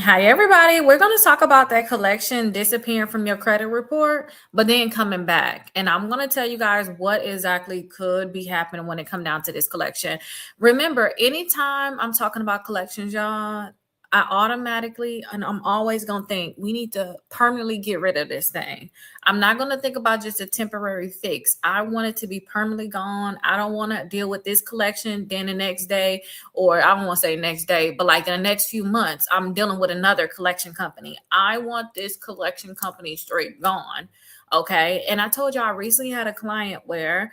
Hi, everybody. We're going to talk about that collection disappearing from your credit report, but then coming back. And I'm going to tell you guys what exactly could be happening when it come down to this collection. Remember, anytime I'm talking about collections, y'all, I automatically, and I'm always going to think we need to permanently get rid of this thing. I'm not going to think about just a temporary fix. I want it to be permanently gone. I don't want to deal with this collection. Then the next day, or I don't want to say next day, but like in the next few months, I'm dealing with another collection company. I want this collection company straight gone. Okay. And I told you I recently had a client where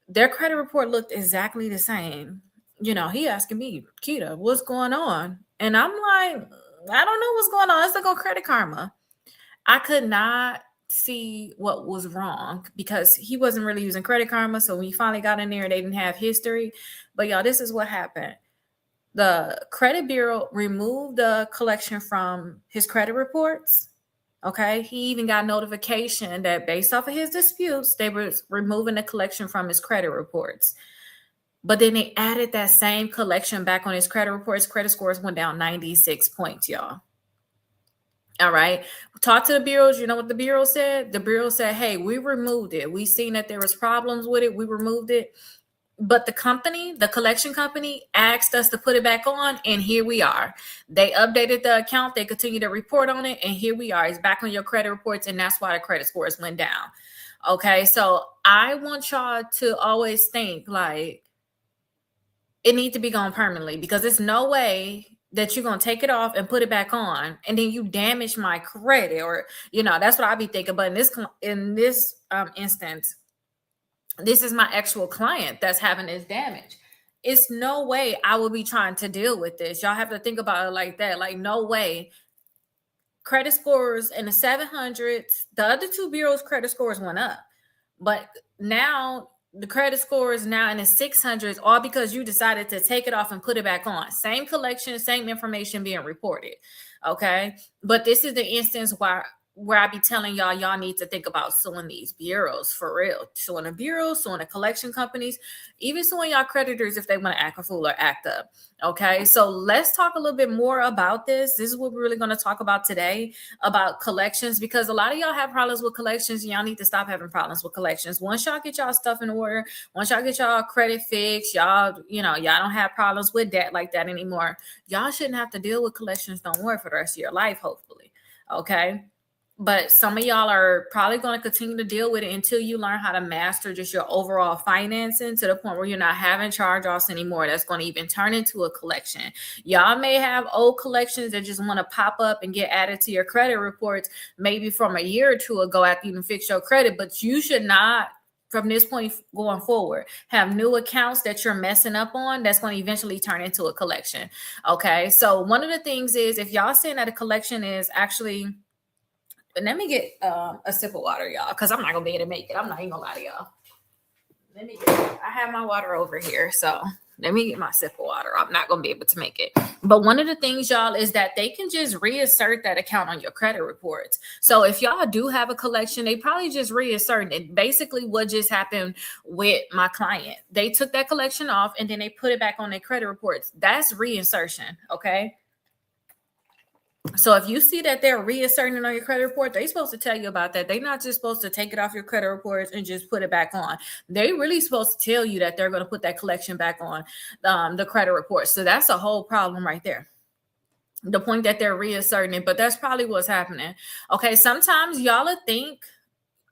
their credit report looked exactly the same. He asking me, Kita, what's going on? And I'm like, I don't know what's going on. Let's look on Credit Karma. I could not see what was wrong because he wasn't really using Credit Karma. So when he finally got in there, they didn't have history. But y'all, this is what happened. The credit bureau removed the collection from his credit reports. Okay. He even got notification that based off of his disputes, they were removing the collection from his credit reports. But then they added that same collection back on his credit reports. Credit scores went down 96 points, y'all. All right. Talk to the bureaus. You know what the bureau said? The bureau said, hey, we removed it. We seen that there was problems with it. We removed it. But the collection company asked us to put it back on, and here we are. They updated the account. They continue to report on it, and here we are. It's back on your credit reports, and that's why the credit scores went down. Okay, so I want y'all to always think like it needs to be gone permanently because there's no way that you're going to take it off and put it back on and then you damage my credit, or that's what I'd be thinking. But in this instance, this is my actual client that's having this damage. It's no way I will be trying to deal with this. Y'all have to think about it like that. Like, no way. Credit scores in the 700s, the other two bureaus' credit scores went up. But now the credit score is now in the 600s, all because you decided to take it off and put it back on. Same collection, same information being reported. Okay. But this is the instance where I be telling y'all need to think about suing these bureaus for real. Suing the bureaus, suing the collection companies, even suing y'all creditors if they want to act a fool or act up. Okay, so let's talk a little bit more about this. This is what we're really going to talk about today, about collections, because a lot of y'all have problems with collections and y'all need to stop having problems with collections. Once y'all get y'all stuff in order, once y'all get y'all credit fixed, y'all don't have problems with debt like that anymore. Y'all shouldn't have to deal with collections no more for the rest of your life, hopefully. Okay. But some of y'all are probably going to continue to deal with it until you learn how to master just your overall financing to the point where you're not having charge-offs anymore. That's going to even turn into a collection. Y'all may have old collections that just want to pop up and get added to your credit reports maybe from a year or two ago after you even fix your credit, but you should not, from this point going forward, have new accounts that you're messing up on that's going to eventually turn into a collection. Okay, so one of the things is if y'all saying that a collection is actually... But let me get a sip of water, y'all, because I'm not going to be able to make it. I'm not even going to lie to y'all. I have my water over here, so let me get my sip of water. I'm not going to be able to make it. But one of the things, y'all, is that they can just reassert that account on your credit reports. So if y'all do have a collection, they probably just reassert it. Basically, what just happened with my client, they took that collection off and then they put it back on their credit reports. That's reinsertion, okay? So if you see that they're reasserting on your credit report, they're supposed to tell you about that. They're not just supposed to take it off your credit reports and just put it back on. They're really supposed to tell you that they're going to put that collection back on the credit report. So that's a whole problem right there. The point that they're reasserting it, but that's probably what's happening. Okay, sometimes y'all think,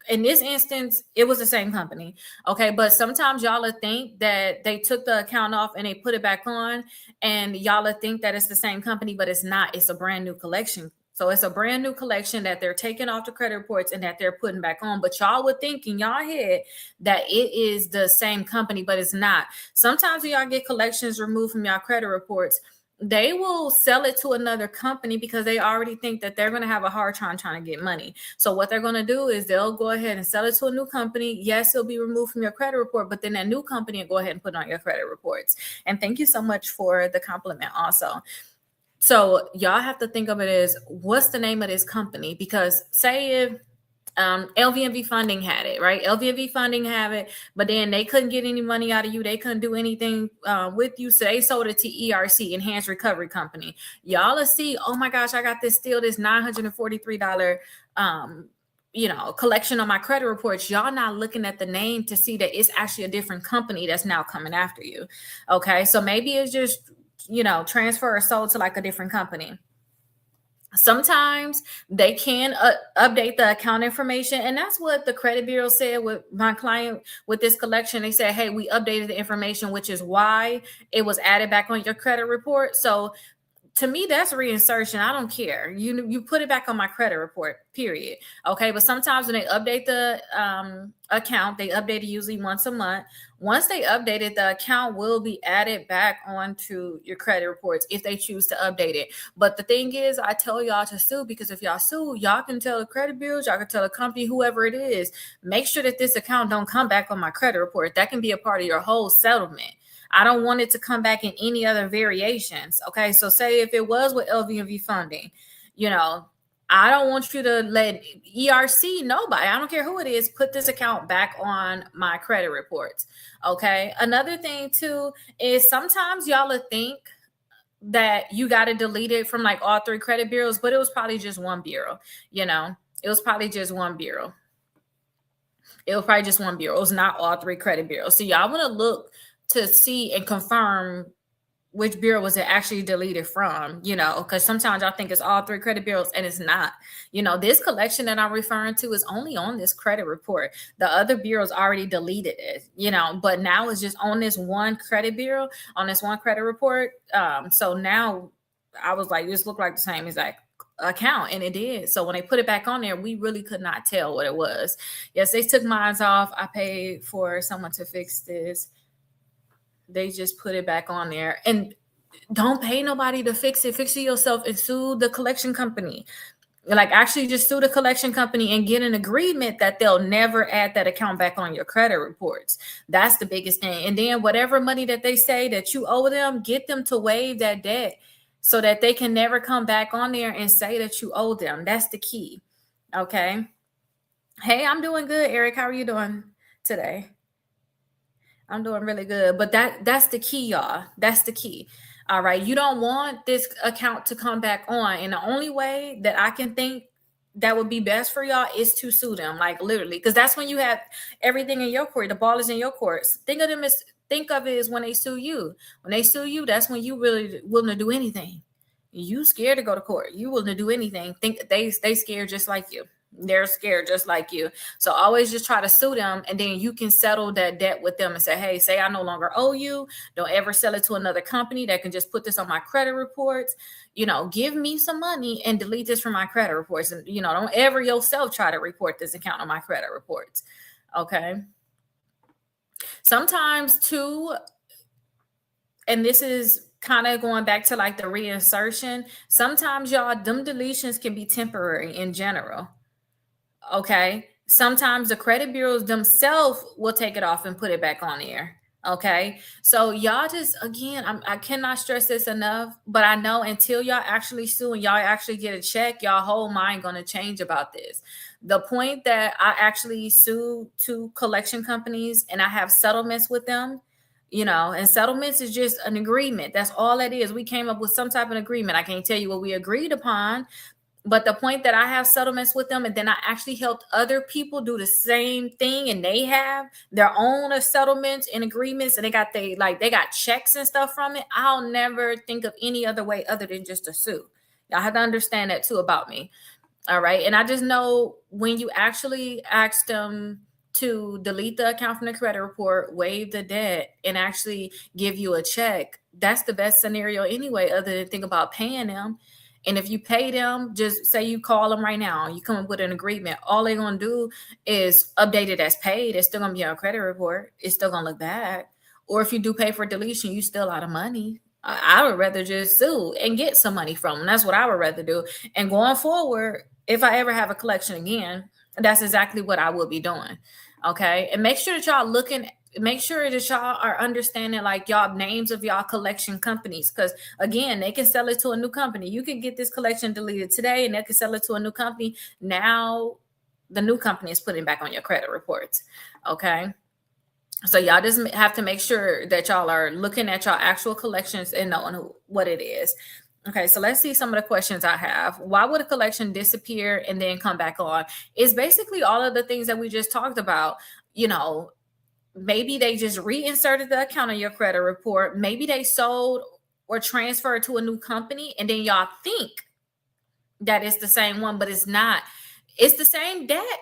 in this instance, it was the same company. Okay. But sometimes y'all think that they took the account off and they put it back on, and y'all think that it's the same company, but it's not. It's a brand new collection. So it's a brand new collection that they're taking off the credit reports and that they're putting back on. But y'all would think in y'all head that it is the same company, but it's not. Sometimes when y'all get collections removed from y'all credit reports, they will sell it to another company because they already think that they're going to have a hard time trying to get money. So what they're going to do is they'll go ahead and sell it to a new company. Yes, it'll be removed from your credit report, but then that new company will go ahead and put it on your credit reports. And thank you so much for the compliment also. So y'all have to think of it as, what's the name of this company? Because say if LVMV funding had it, right? LVMV funding have it, but then they couldn't get any money out of you. They couldn't do anything with you. So they sold it to ERC, Enhanced Recovery Company. Y'all will see, oh my gosh, I got this $943 collection on my credit reports. Y'all not looking at the name to see that it's actually a different company that's now coming after you. Okay, so maybe it's just transfer or sold to like a different company. Sometimes they can update the account information, and that's what the credit bureau said with my client with this collection. They said, hey, we updated the information, which is why it was added back on your credit report. So to me, that's reinsertion. I don't care. You put it back on my credit report, period. Okay. But sometimes when they update the account, they update it usually once a month. Once they update it, the account will be added back onto your credit reports if they choose to update it. But the thing is, I tell y'all to sue, because if y'all sue, y'all can tell the credit bureaus, y'all can tell the company, whoever it is, make sure that this account don't come back on my credit report. That can be a part of your whole settlement. I don't want it to come back in any other variations. Okay. So say if it was with LVMV funding, I don't want you to let ERC, nobody, I don't care who it is, put this account back on my credit reports. Okay. Another thing too is sometimes y'all will think that you got to delete it from like all three credit bureaus, but it was probably just one bureau. It was probably just one bureau. It was probably just one bureau. It was not all three credit bureaus. So y'all want to look to see and confirm which bureau was it actually deleted from, because sometimes y'all think it's all three credit bureaus and it's not. This collection that I'm referring to is only on this credit report. The other bureaus already deleted it, but now it's just on this one credit bureau, on this one credit report. So now I was like, this looked like the same exact account, and it did. So when they put it back on there, we really could not tell what it was. Yes, they took mine off. I paid for someone to fix this. They just put it back on there, and don't pay nobody to fix it. Fix it yourself and sue the collection company. Like actually just sue the collection company and get an agreement that they'll never add that account back on your credit reports. That's the biggest thing. And then whatever money that they say that you owe them, get them to waive that debt so that they can never come back on there and say that you owe them. That's the key. Okay. Hey, I'm doing good, Eric. How are you doing today? I'm doing really good, but that's the key, y'all. That's the key. All right. You don't want this account to come back on. And the only way that I can think that would be best for y'all is to sue them, like literally, because that's when you have everything in your court. The ball is in your courts. Think of it as when they sue you. When they sue you, that's when you really willing to do anything. You scared to go to court. You willing to do anything. Think they scared just like you. They're scared just like you. So always just try to sue them, and then you can settle that debt with them and say, hey, say I no longer owe you. Don't ever sell it to another company that can just put this on my credit reports. Give me some money and delete this from my credit reports. And, don't ever yourself try to report this account on my credit reports. Okay. Sometimes too, and this is kind of going back to like the reinsertion. Sometimes y'all, them deletions can be temporary in general. Okay. Sometimes the credit bureaus themselves will take it off and put it back on there. Okay. So y'all just, again, I cannot stress this enough, but I know until y'all actually sue and y'all actually get a check, y'all whole mind going to change about this. The point that I actually sue two collection companies and I have settlements with them, and settlements is just an agreement. That's all that is. We came up with some type of agreement. I can't tell you what we agreed upon, but the point that I have settlements with them, and then I actually helped other people do the same thing, and they have their own settlements and agreements, and they got checks and stuff from it. I'll never think of any other way other than just to sue. Y'all have to understand that too about me. All right. And I just know when you actually ask them to delete the account from the credit report, waive the debt, and actually give you a check, that's the best scenario anyway, other than think about paying them. And if you pay them, just say you call them right now, you come up with an agreement. All they're going to do is update it as paid. It's still going to be on a credit report. It's still going to look bad. Or if you do pay for deletion, you still out of money. I would rather just sue and get some money from them. That's what I would rather do. And going forward, if I ever have a collection again, that's exactly what I will be doing. Okay. And make sure that y'all are understanding like y'all names of y'all collection companies. Because again, they can sell it to a new company. You can get this collection deleted today and they can sell it to a new company. Now the new company is putting back on your credit reports. Okay. So y'all just have to make sure that y'all are looking at y'all actual collections and knowing what it is. Okay, so let's see some of the questions I have. Why would a collection disappear and then come back on? It's basically all of the things that we just talked about. You know, maybe they just reinserted the account on your credit report. Maybe they sold or transferred to a new company, and then y'all think that it's the same one, but it's not. It's the same debt,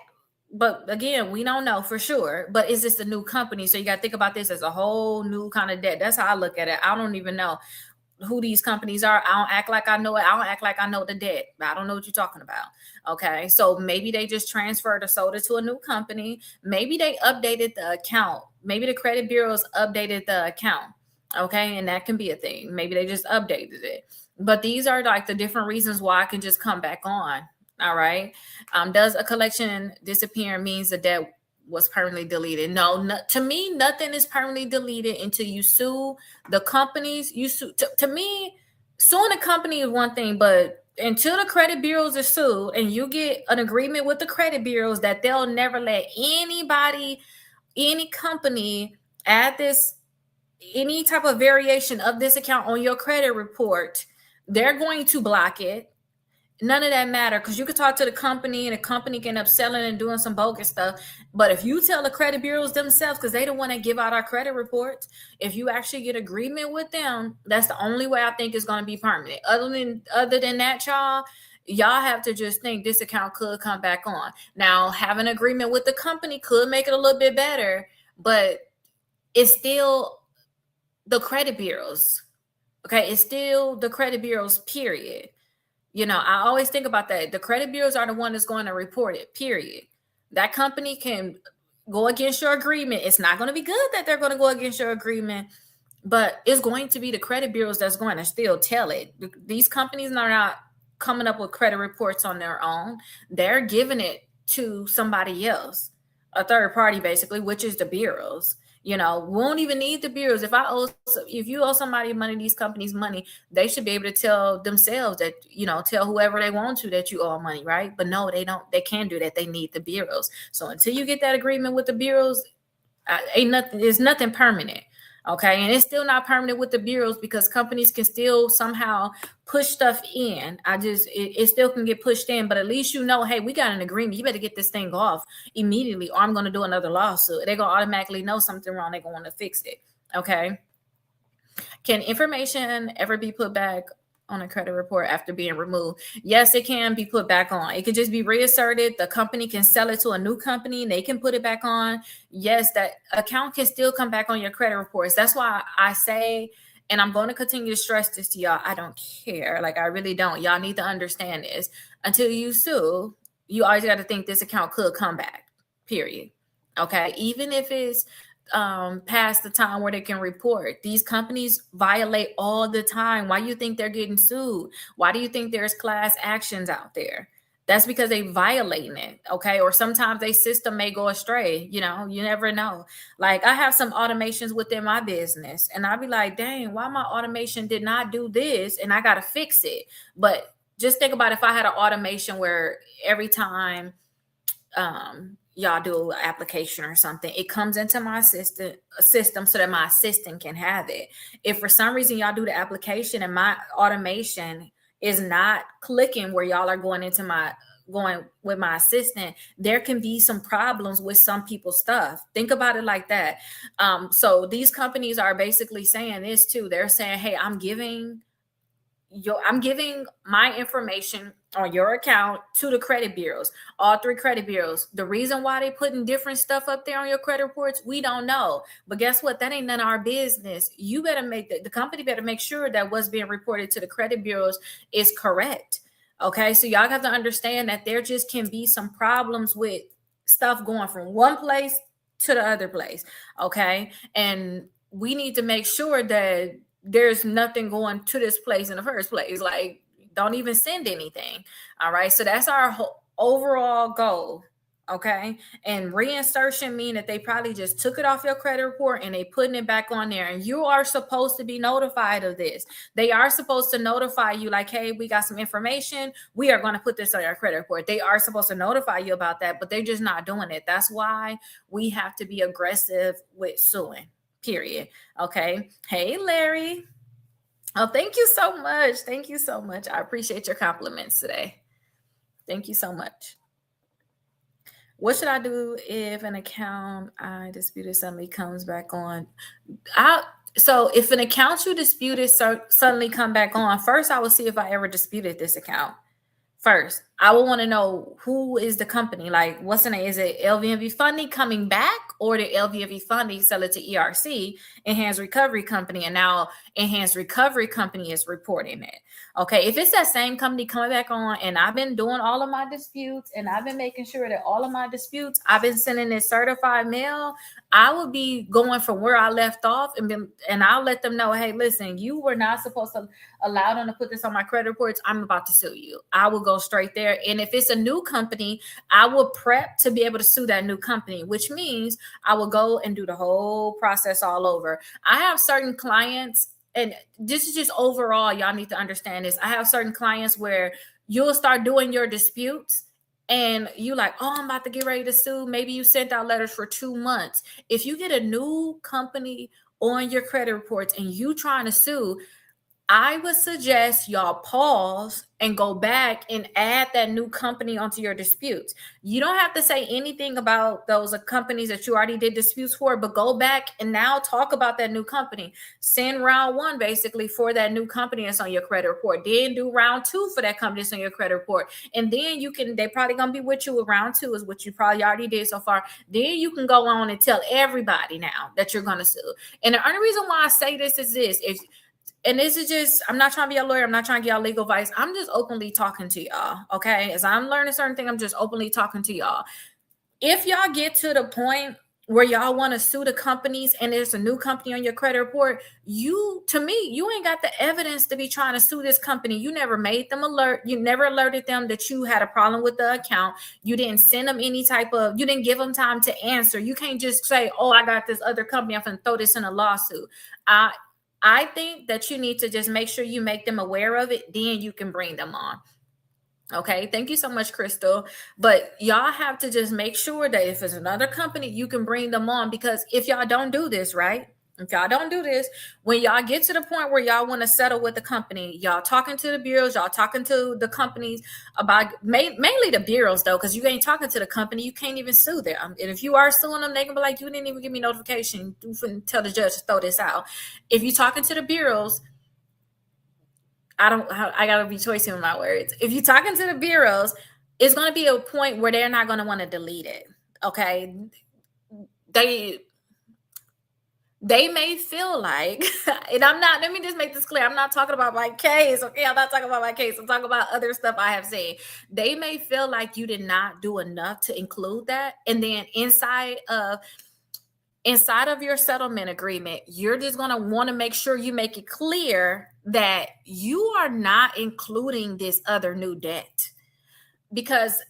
but again, we don't know for sure. But is this a new company? So you got to think about this as a whole new kind of debt. That's how I look at it. I don't even know who these companies are. I don't act like I know it. I don't act like I know the debt. I don't know what you're talking about. Okay. So maybe they just transferred or sold it to a new company. Maybe they updated the account. Maybe the credit bureaus updated the account. Okay. And that can be a thing. Maybe they just updated it. But these are like the different reasons why I can just come back on. All right. Does a collection disappear means the debt was permanently deleted? No, to me, nothing is permanently deleted until you sue the companies. You sue. To me, suing a company is one thing, but until the credit bureaus are sued and you get an agreement with the credit bureaus that they'll never let anybody, any company add this, any type of variation of this account on your credit report, they're going to block it. None of that matter, because you could talk to the company and the company can end up selling and doing some bogus stuff. But if you tell the credit bureaus themselves, because they don't want to give out our credit reports, if you actually get agreement with them, that's the only way I think it's going to be permanent. Other than that, y'all have to just think this account could come back on. Now, having an agreement with the company could make it a little bit better, but it's still the credit bureaus. Okay, it's still the credit bureaus, period. You know, I always think about that. The credit bureaus are the one that's going to report it, period. That company can go against your agreement. It's not going to be good that they're going to go against your agreement, but it's going to be the credit bureaus that's going to still tell it. These companies are not coming up with credit reports on their own. They're giving it to somebody else, a third party, basically, which is the bureaus. You know, we won't even need the bureaus. If you owe somebody money, these companies money, they should be able to tell themselves that, you know, tell whoever they want to that you owe money, right? But no, they don't. They can't do that. They need the bureaus. So until you get that agreement with the bureaus, there's nothing permanent. Okay. And it's still not permanent with the bureaus because companies can still somehow push stuff in. It still can get pushed in, but at least you know, hey, we got an agreement. You better get this thing off immediately, or I'm going to do another lawsuit. They're going to automatically know something wrong. They're going to want to fix it. Okay. Can information ever be put back on a credit report after being removed? Yes, it can be put back on. It could just be reasserted. The company can sell it to a new company and they can put it back on. Yes, that account can still come back on your credit reports. That's why I say, and I'm going to continue to stress this to y'all, I don't care. Like, I really don't. Y'all need to understand this. Until you sue, you always got to think this account could come back, period. Okay. Even if it's past the time where they can report. These companies violate all the time. Why do you think they're getting sued? Why do you think there's class actions out there? That's because they violating it, okay? Or sometimes their system may go astray. You know, you never know. Like, I have some automations within my business, and I'll be like, dang, why my automation did not do this, and I got to fix it. But just think about if I had an automation where every time y'all do an application or something, it comes into my system so that my assistant can have it. If for some reason y'all do the application and my automation is not clicking where y'all are going with my assistant, there can be some problems with some people's stuff. Think about it like that. So these companies are basically saying this too. They're saying, hey, I'm giving my information on your account to the credit bureaus, all three credit bureaus. The reason why they putting different stuff up there on your credit reports, we don't know. But guess what? That ain't none of our business. You better the company better make sure that what's being reported to the credit bureaus is correct. Okay. So y'all have to understand that there just can be some problems with stuff going from one place to the other place. Okay. And we need to make sure that there's nothing going to this place in the first place. Like, don't even send anything. All right. So that's our overall goal. Okay. And reinsertion mean that they probably just took it off your credit report and they putting it back on there. And you are supposed to be notified of this. They are supposed to notify you like, hey, we got some information. We are going to put this on your credit report. They are supposed to notify you about that, but they're just not doing it. That's why we have to be aggressive with suing, period. Okay. Hey, Larry. Oh, thank you so much. Thank you so much. I appreciate your compliments today. Thank you so much. What should I do if an account I disputed suddenly comes back on? So if an account you disputed suddenly come back on, first I will see if I ever disputed this account. First, I will want to know who is the company. Like, what's the name? Is it LVMV Funding coming back, or did LVMV Funding sell it to ERC, Enhanced Recovery Company, and now Enhanced Recovery Company is reporting it? Okay, if it's that same company coming back on, and I've been doing all of my disputes, and I've been making sure that all of my disputes, I've been sending it certified mail, I will be going from where I left off, and I'll let them know, hey, listen, you were not supposed to allow them to put this on my credit reports. I'm about to sue you. I will go straight there. And if it's a new company, I will prep to be able to sue that new company, which means I will go and do the whole process all over. I have certain clients, and this is just overall, y'all need to understand this. I have certain clients where you'll start doing your disputes and you like, oh, I'm about to get ready to sue. Maybe you sent out letters for 2 months. If you get a new company on your credit reports and you trying to sue, I would suggest y'all pause and go back and add that new company onto your disputes. You don't have to say anything about those companies that you already did disputes for, but go back and now talk about that new company. Send round 1 basically for that new company that's on your credit report. Then do round 2 for that company that's on your credit report. And then they probably going to be with you with round 2 is what you probably already did so far. Then you can go on and tell everybody now that you're going to sue. And the only reason why I say this is this. And this is just, I'm not trying to be a lawyer. I'm not trying to get y'all legal advice. I'm just openly talking to y'all, okay? As I'm learning certain things, I'm just openly talking to y'all. If y'all get to the point where y'all want to sue the companies and there's a new company on your credit report, you ain't got the evidence to be trying to sue this company. You never made them alert. You never alerted them that you had a problem with the account. You didn't send them you didn't give them time to answer. You can't just say, oh, I got this other company. I'm going to throw this in a lawsuit. I think that you need to just make sure you make them aware of it. Then you can bring them on. Okay. Thank you so much, Crystal. But y'all have to just make sure that if it's another company, you can bring them on, because if y'all don't do this, right? If y'all don't do this, when y'all get to the point where y'all want to settle with the company, y'all talking to the bureaus, y'all talking to the companies about mainly the bureaus though, because you ain't talking to the company, you can't even sue them. And if you are suing them, they can be like, you didn't even give me notification. You couldn't tell the judge to throw this out. If you're talking to the bureaus, I gotta be choosy with my words. If you're talking to the bureaus, it's going to be a point where they're not going to want to delete it. Okay. They may feel like, and let me just make this clear. I'm not talking about my case. Okay. I'm not talking about my case. I'm talking about other stuff I have seen. They may feel like you did not do enough to include that. And then inside of your settlement agreement, you're just going to want to make sure you make it clear that you are not including this other new debt, because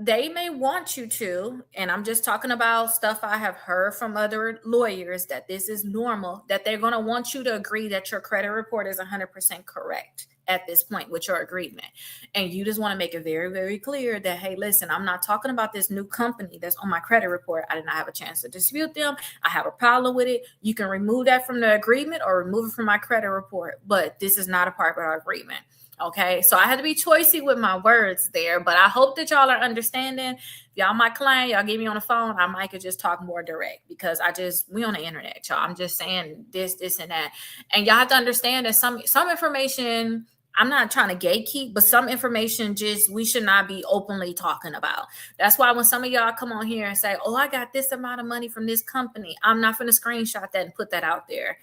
they may want you to, and I'm just talking about stuff I have heard from other lawyers, that this is normal, that they're going to want you to agree that your credit report is 100% correct at this point with your agreement. And you just want to make it very, very clear that, hey, listen, I'm not talking about this new company that's on my credit report. I did not have a chance to dispute them. I have a problem with it. You can remove that from the agreement or remove it from my credit report, but this is not a part of our agreement. Okay, so I had to be choosy with my words there, but I hope that y'all are understanding. If y'all my client, y'all get me on the phone, I might could just talk more direct, because we on the internet, y'all. I'm just saying this, and that. And y'all have to understand that some information, I'm not trying to gatekeep, but some information we should not be openly talking about. That's why when some of y'all come on here and say, oh, I got this amount of money from this company, I'm not going to screenshot that and put that out there.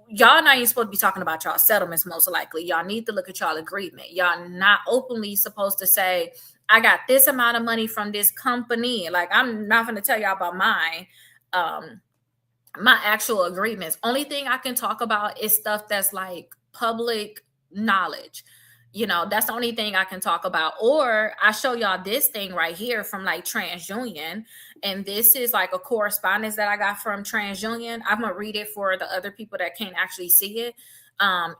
Y'all not even supposed to be talking about y'all settlements, most likely. Y'all need to look at y'all agreement. Y'all not openly supposed to say, I got this amount of money from this company. Like, I'm not going to tell y'all about my actual agreements. Only thing I can talk about is stuff that's like public knowledge. That's the only thing I can talk about. Or I show y'all this thing right here from like TransUnion. And this is like a correspondence that I got from TransUnion. I'm going to read it for the other people that can't actually see it.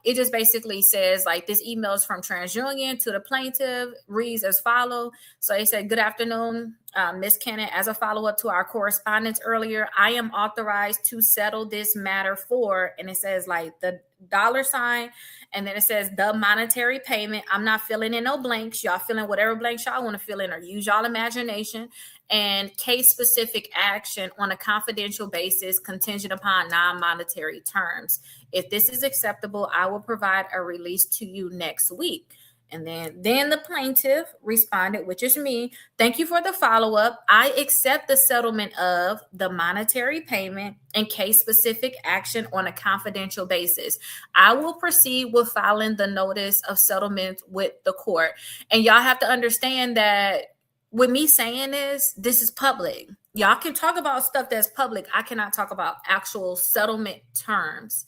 It just basically says like this email is from TransUnion to the plaintiff, reads as follow. So they said, good afternoon, Ms. Kennett. As a follow-up to our correspondence earlier, I am authorized to settle this matter for, and it says like the $, and then it says the monetary payment. I'm not filling in no blanks. Y'all fill in whatever blanks y'all want to fill in or use y'all imagination. And case-specific action on a confidential basis contingent upon non-monetary terms. If this is acceptable, I will provide a release to you next week. And then the plaintiff responded, which is me. Thank you for the follow-up. I accept the settlement of the monetary payment and case-specific action on a confidential basis. I will proceed with filing the notice of settlement with the court. And y'all have to understand that with me saying this is public. Y'all can talk about stuff that's public. I cannot talk about actual settlement terms.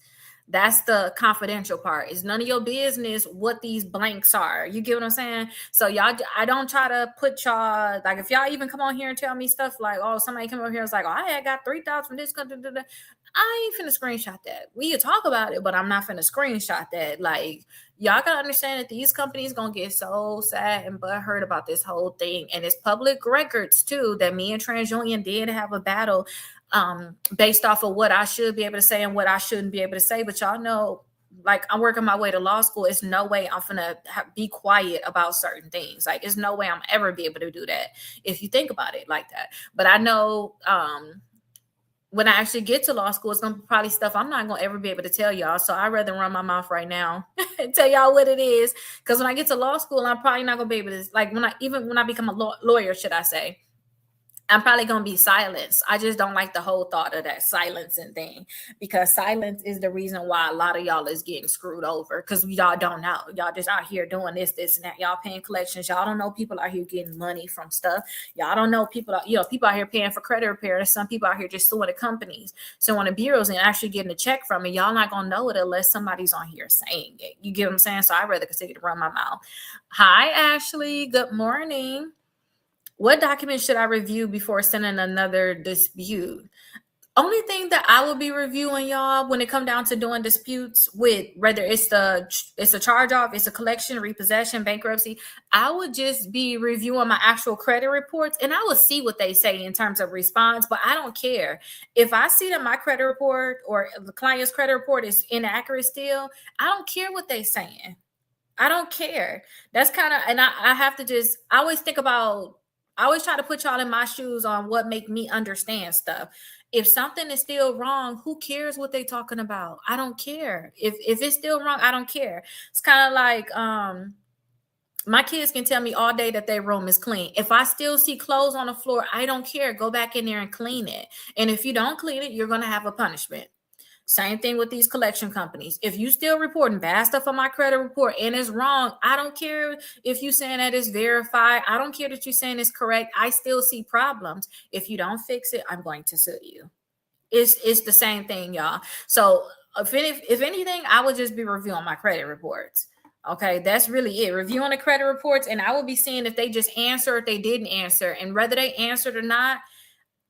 That's the confidential part. It's none of your business what these blanks are. You get what I'm saying? So y'all, I don't try to put y'all, like if y'all even come on here and tell me stuff like, oh, somebody come over here and is like, oh, I got 3,000 from this country. I ain't finna screenshot that. We can talk about it, but I'm not finna screenshot that. Like, y'all gotta understand that these companies gonna get so sad and butthurt about this whole thing. And it's public records too that me and TransUnion did have a battle based off of what I should be able to say and what I shouldn't be able to say. But y'all know, like, I'm working my way to law school. It's no way I'm gonna be quiet about certain things. Like, it's no way I'm ever be able to do that if you think about it like that. But I know when I actually get to law school, it's gonna be probably stuff I'm not gonna ever be able to tell y'all. So I'd rather run my mouth right now and tell y'all what it is. Because when I get to law school, I'm probably not gonna be able to, like, when I become a lawyer, should I say, I'm probably going to be silenced. I just don't like the whole thought of that silencing thing, because silence is the reason why a lot of y'all is getting screwed over, because y'all don't know. Y'all just out here doing this, and that. Y'all paying collections. Y'all don't know people out here getting money from stuff. Y'all don't know people, people out here paying for credit repair. And some people out here just suing the companies, suing the bureaus and actually getting a check from it. Y'all not going to know it unless somebody's on here saying it. You get what I'm saying? So I'd rather continue to run my mouth. Hi, Ashley. Good morning. What documents should I review before sending another dispute? Only thing that I will be reviewing, y'all, when it come down to doing disputes with, whether it's a charge off, it's a collection, repossession, bankruptcy, I would just be reviewing my actual credit reports, and I will see what they say in terms of response. But I don't care if I see that my credit report or the client's credit report is inaccurate still. I don't care what they saying. I don't care. That's kind of, and I have to just, I always try to put y'all in my shoes on what make me understand stuff. If something is still wrong, who cares what they talking about? I don't care. If it's still wrong, I don't care. It's kind of like my kids can tell me all day that their room is clean. If I still see clothes on the floor, I don't care. Go back in there and clean it. And if you don't clean it, you're going to have a punishment. Same thing with these collection companies. If you still reporting bad stuff on my credit report and it's wrong, I don't care if you saying that it's verified. I don't care that you're saying it's correct. I still see problems. If you don't fix it, I'm going to sue you. It's the same thing, y'all. So if anything, I would just be reviewing my credit reports. Okay, that's really it. Reviewing the credit reports, and I will be seeing if they just answer, if they didn't answer, and whether they answered or not.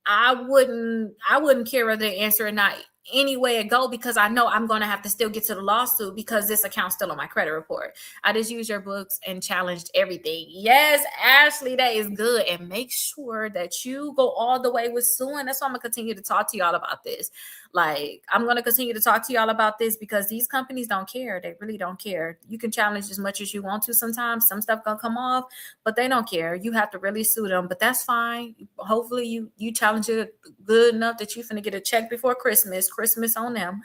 I wouldn't care whether they answer or not any way it go, because I know I'm going to have to still get to the lawsuit because this account's still on my credit report. I just used your books and challenged everything. Yes, Ashley, that is good. And make sure that you go all the way with suing. That's why I'm going to continue to talk to y'all about this. Like, I'm going to continue to talk to y'all about this because these companies don't care. They really don't care. You can challenge as much as you want to sometimes. Some stuff going to come off, but they don't care. You have to really sue them, but that's fine. Hopefully you challenge it good enough that you're going to get a check before Christmas. Christmas on them.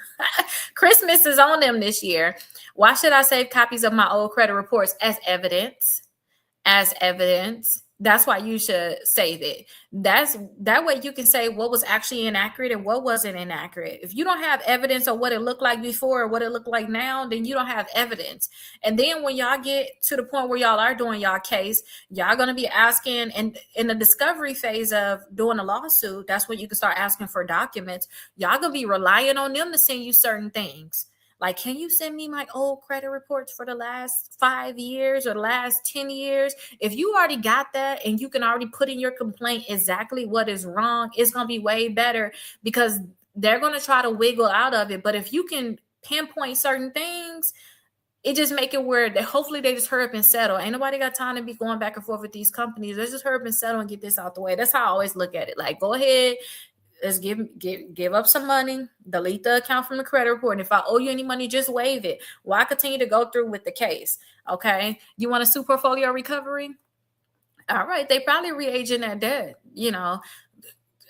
Christmas is on them this year. Why should I save copies of my old credit reports? As evidence. That's why you should save it. That way you can say what was actually inaccurate and what wasn't inaccurate. If you don't have evidence of what it looked like before or what it looked like now, then you don't have evidence. And then when y'all get to the point where y'all are doing y'all case, y'all going to be asking, and in the discovery phase of doing a lawsuit, that's when you can start asking for documents. Y'all going to be relying on them to send you certain things. Like, can you send me my old credit reports for the last 5 years or the last 10 years? If you already got that and you can already put in your complaint exactly what is wrong, it's going to be way better, because they're going to try to wiggle out of it. But if you can pinpoint certain things, it just make it where that hopefully they just hurry up and settle. Ain't nobody got time to be going back and forth with these companies. Let's just hurry up and settle and get this out the way. That's how I always look at it. Like, go ahead, let's give up some money, delete the account from the credit report. And if I owe you any money, just waive it. Why continue to go through with the case? Okay. You want to sue portfolio recovery? All right. They probably re-aging that debt.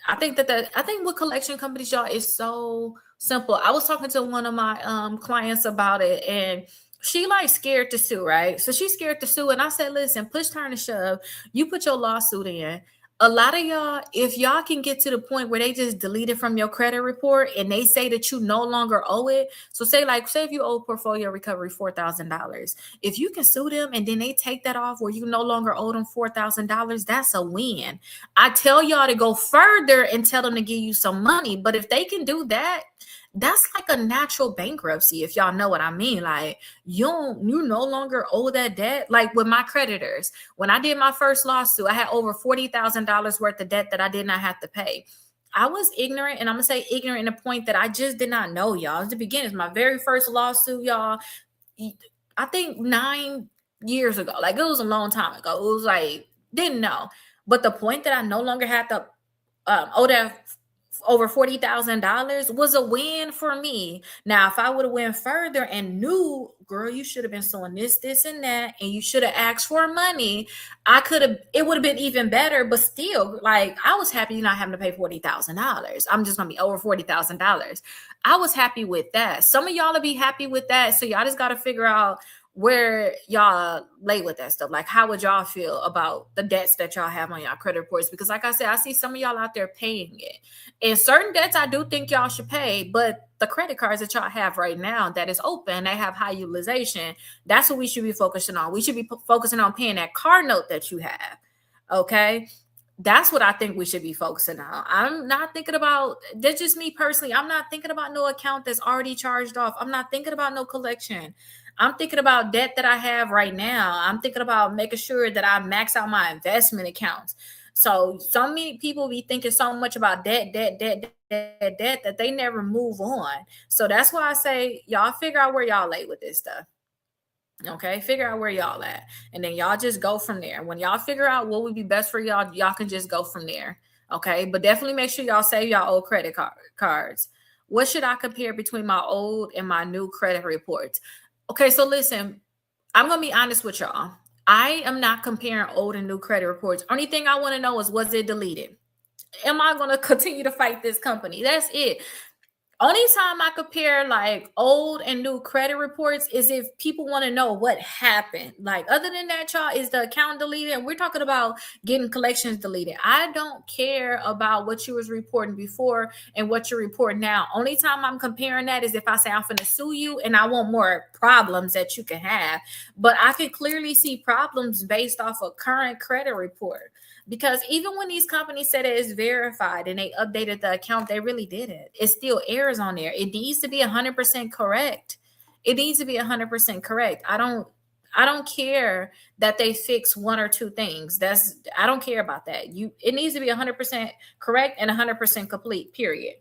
I think with collection companies, y'all, is so simple. I was talking to one of my clients about it, and she like scared to sue, right? So she's scared to sue. And I said, listen, push, turn, and shove. You put your lawsuit in. A lot of y'all, if y'all can get to the point where they just delete it from your credit report and they say that you no longer owe it. So say if you owe portfolio recovery $4,000, if you can sue them and then they take that off where you no longer owe them $4,000, that's a win. I tell y'all to go further and tell them to give you some money. But if they can do that, that's like a natural bankruptcy, if y'all know what I mean. Like, you no longer owe that debt. Like with my creditors, when I did my first lawsuit, I had over $40,000 worth of debt that I did not have to pay. I was ignorant, and I'm gonna say ignorant in the point that I just did not know, y'all. At the beginning, it's my very first lawsuit, y'all. I think 9 years ago, like it was a long time ago. It was like, didn't know. But the point that I no longer had to owe that over $40,000 was a win for me. Now, if I would have went further and knew, girl, you should have been suing this, and that, and you should have asked for money, it would have been even better. But still, like, I was happy not having to pay $40,000. I'm just gonna be over $40,000. I was happy with that. Some of y'all will be happy with that. So y'all just got to figure out where y'all lay with that stuff. Like, how would y'all feel about the debts that y'all have on y'all credit reports? Because like I said, I see some of y'all out there paying it. And certain debts I do think y'all should pay, but the credit cards that y'all have right now that is open, they have high utilization. That's what we should be focusing on. We should be focusing on paying that car note that you have. Okay. That's what I think we should be focusing on. I'm not thinking about, that's just me personally. I'm not thinking about no account that's already charged off. I'm not thinking about no collection. I'm thinking about debt that I have right now. I'm thinking about making sure that I max out my investment accounts. So many people be thinking so much about debt that they never move on. So that's why I say, y'all figure out where y'all lay with this stuff. Okay, figure out where y'all at, and then y'all just go from there. When y'all figure out what would be best for y'all can just go from there. Okay, but definitely make sure y'all save y'all old credit cards. What should I compare between my old and my new credit reports? Okay, so listen, I'm gonna be honest with y'all. I am not comparing old and new credit reports. Only thing I want to know is, was it deleted? Am I gonna continue to fight this company? That's it. Only time I compare like old and new credit reports is if people want to know what happened. Like, other than that, y'all, is the account deleted? And we're talking about getting collections deleted. I don't care about what you was reporting before and what you're reporting now. Only time I'm comparing that is if I say I'm finna sue you and I want more problems that you can have. But I can clearly see problems based off a current credit report. Because even when these companies said it is verified and they updated the account, they really did it. It's still errors on there. It needs to be 100% correct. It needs to be 100% correct. I don't care that they fix one or two things. I don't care about that. It needs to be 100% correct and 100% complete, period.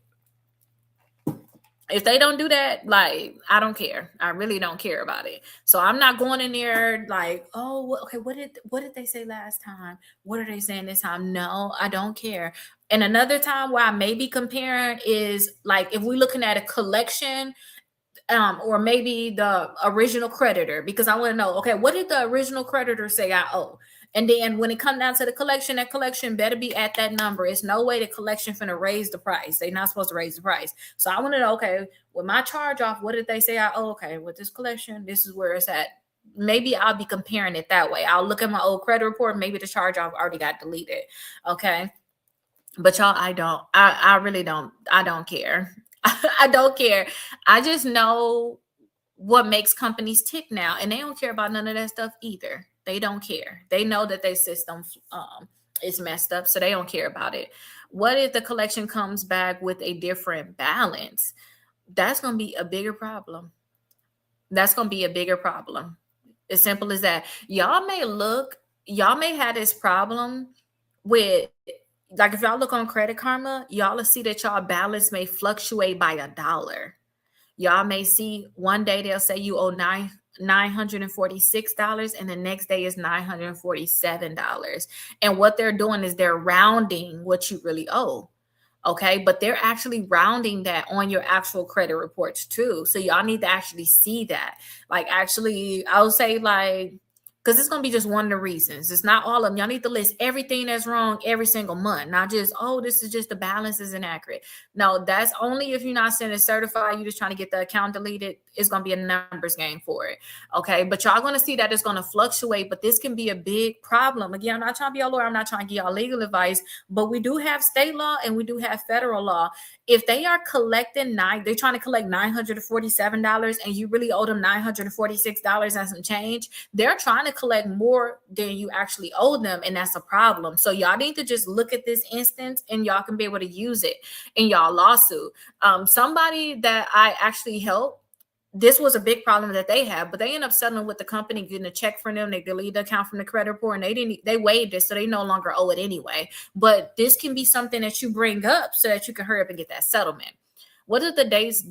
If they don't do that, like, I don't care. I really don't care about it. So I'm not going in there like, oh, okay, what did they say last time? What are they saying this time? No, I don't care. And another time where I may be comparing is like if we're looking at a collection, or maybe the original creditor, because I want to know, okay, what did the original creditor say I owe? And then when it comes down to the collection, that collection better be at that number. It's no way the collection finna raise the price. They're not supposed to raise the price. So I want to know, okay, with my charge off, what did they say I owe? Okay, with this collection, this is where it's at. Maybe I'll be comparing it that way. I'll look at my old credit report. Maybe the charge off already got deleted. Okay. But y'all, I really don't care. I don't care. I just know what makes companies tick now, and they don't care about none of that stuff either. They don't care. They know that their system is messed up, so they don't care about it. What if the collection comes back with a different balance? That's going to be a bigger problem. That's going to be a bigger problem. As simple as that. Y'all may have this problem with, like, if y'all look on Credit Karma, y'all will see that y'all balance may fluctuate by $1. Y'all may see one day they'll say you owe $946, and the next day is $947. And what they're doing is they're rounding what you really owe. Okay, but they're actually rounding that on your actual credit reports too. So y'all need to actually see that. Like, actually, I would say, like, because it's gonna be just one of the reasons. It's not all of them. Y'all need to list everything that's wrong every single month, not just, oh, this is just the balance is inaccurate. No, that's only if you're not sending certified, you're just trying to get the account deleted. It's gonna be a numbers game for it. Okay, but y'all gonna see that it's gonna fluctuate, but this can be a big problem. Again, I'm not trying to be a lawyer, I'm not trying to give y'all legal advice, but we do have state law and we do have federal law. If they are collecting they're trying to collect $947 and you really owe them $946 and some change, they're trying to collect more than you actually owe them, and that's a problem. So y'all need to just look at this instance and y'all can be able to use it in y'all lawsuit. Somebody that I actually helped, this was a big problem that they have, but they end up settling with the company, getting a check from them. They delete the account from the credit report, and they waived it, so they no longer owe it anyway. But this can be something that you bring up so that you can hurry up and get that settlement. What if the dates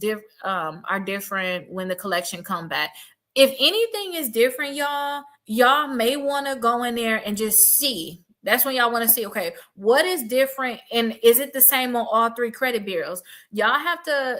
are different when the collection come back? If anything is different, y'all may want to go in there and just see. That's when y'all want to see, okay, what is different, and is it the same on all three credit bureaus? Y'all have to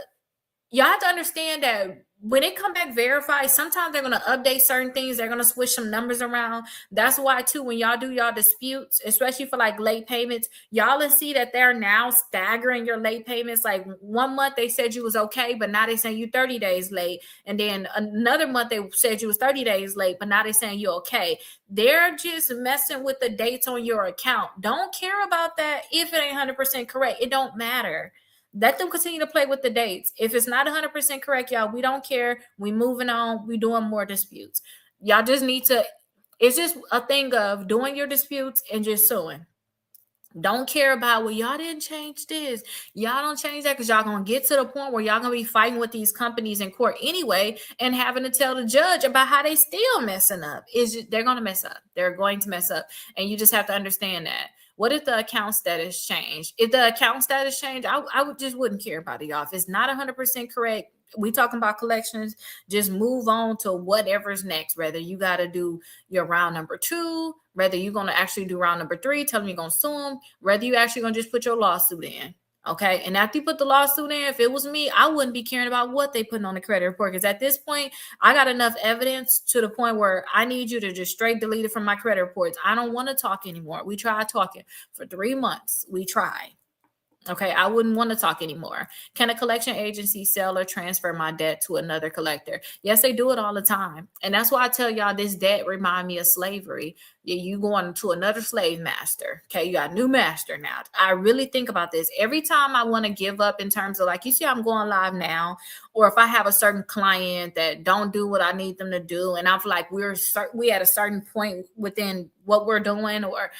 understand that when they come back verified, sometimes they're going to update certain things. They're going to switch some numbers around. That's why, too, when y'all do y'all disputes, especially for like late payments, y'all will see that they're now staggering your late payments. Like 1 month they said you was okay, but now they're saying you 30 days late. And then another month they said you was 30 days late, but now they're saying you're okay. They're just messing with the dates on your account. Don't care about that if it ain't 100% correct. It don't matter. Let them continue to play with the dates. If it's not 100% correct, y'all, we don't care. We moving on. We doing more disputes. Y'all just need to, it's just a thing of doing your disputes and just suing. Don't care about, well, y'all didn't change this. Y'all don't change that, because y'all going to get to the point where y'all going to be fighting with these companies in court anyway and having to tell the judge about how they still messing up. They're going to mess up. They're going to mess up. And you just have to understand that. What if the account status changed? If the account status changed, I wouldn't care about it, y'all. If it's not 100% correct, we talking about collections, just move on to whatever's next. Whether you got to do your round number 2, whether you're going to actually do round number 3, tell them you're going to sue them, whether you actually going to just put your lawsuit in. Okay. And after you put the lawsuit in, if it was me, I wouldn't be caring about what they putting on the credit report. Because at this point, I got enough evidence to the point where I need you to just straight delete it from my credit reports. I don't want to talk anymore. We tried talking for 3 months. We tried. Okay, I wouldn't want to talk anymore. Can a collection agency sell or transfer my debt to another collector? Yes, they do it all the time. And that's why I tell y'all, this debt remind me of slavery. You going to another slave master. Okay, you got a new master now. I really think about this. Every time I want to give up in terms of, like, you see, I'm going live now, or if I have a certain client that don't do what I need them to do, and I'm like, we at a certain point within what we're doing, or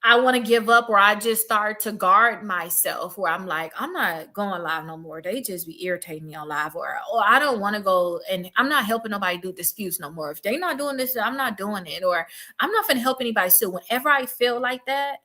I want to give up, or I just start to guard myself, where I'm like, I'm not going live no more. They just be irritating me on live, or I don't want to go, and I'm not helping nobody do disputes no more. If they not doing this, I'm not doing it, or I'm not going to help anybody sue. Whenever I feel like that,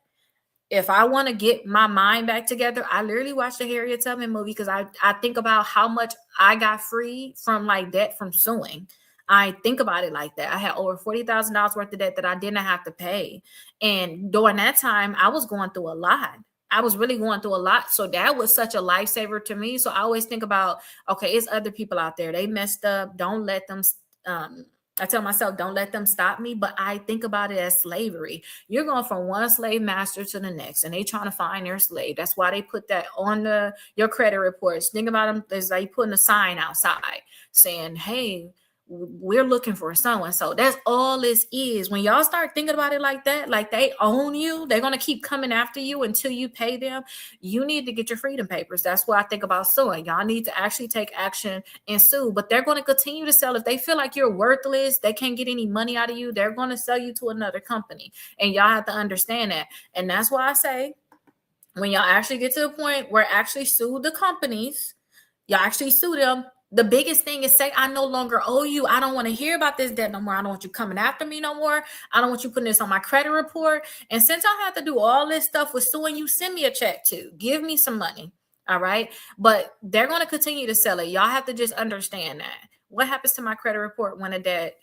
if I want to get my mind back together, I literally watch the Harriet Tubman movie, because I think about how much I got free from like debt from suing. I think about it like that. I had over $40,000 worth of debt that I didn't have to pay. And during that time, I was going through a lot. I was really going through a lot. So that was such a lifesaver to me. So I always think about, okay, it's other people out there. They messed up. Don't let them, I tell myself, don't let them stop me. But I think about it as slavery. You're going from one slave master to the next, and they trying to find their slave. That's why they put that on your credit reports. Think about them as like putting a sign outside saying, hey, we're looking for someone. So that's all this is. When y'all start thinking about it like that, like they own you, they're going to keep coming after you until you pay them. You need to get your freedom papers. That's what I think about suing. Y'all need to actually take action and sue, but they're going to continue to sell. If they feel like you're worthless, they can't get any money out of you, they're going to sell you to another company. And y'all have to understand that. And that's why I say, when y'all actually get to the point where actually sue the companies, y'all actually sue them, The biggest thing is say, I no longer owe you. I don't want to hear about this debt no more. I don't want you coming after me no more. I don't want you putting this on my credit report. And since I have to do all this stuff with suing you, send me a check too. Give me some money. All right. But they're going to continue to sell it. Y'all have to just understand that. What happens to my credit report when a debt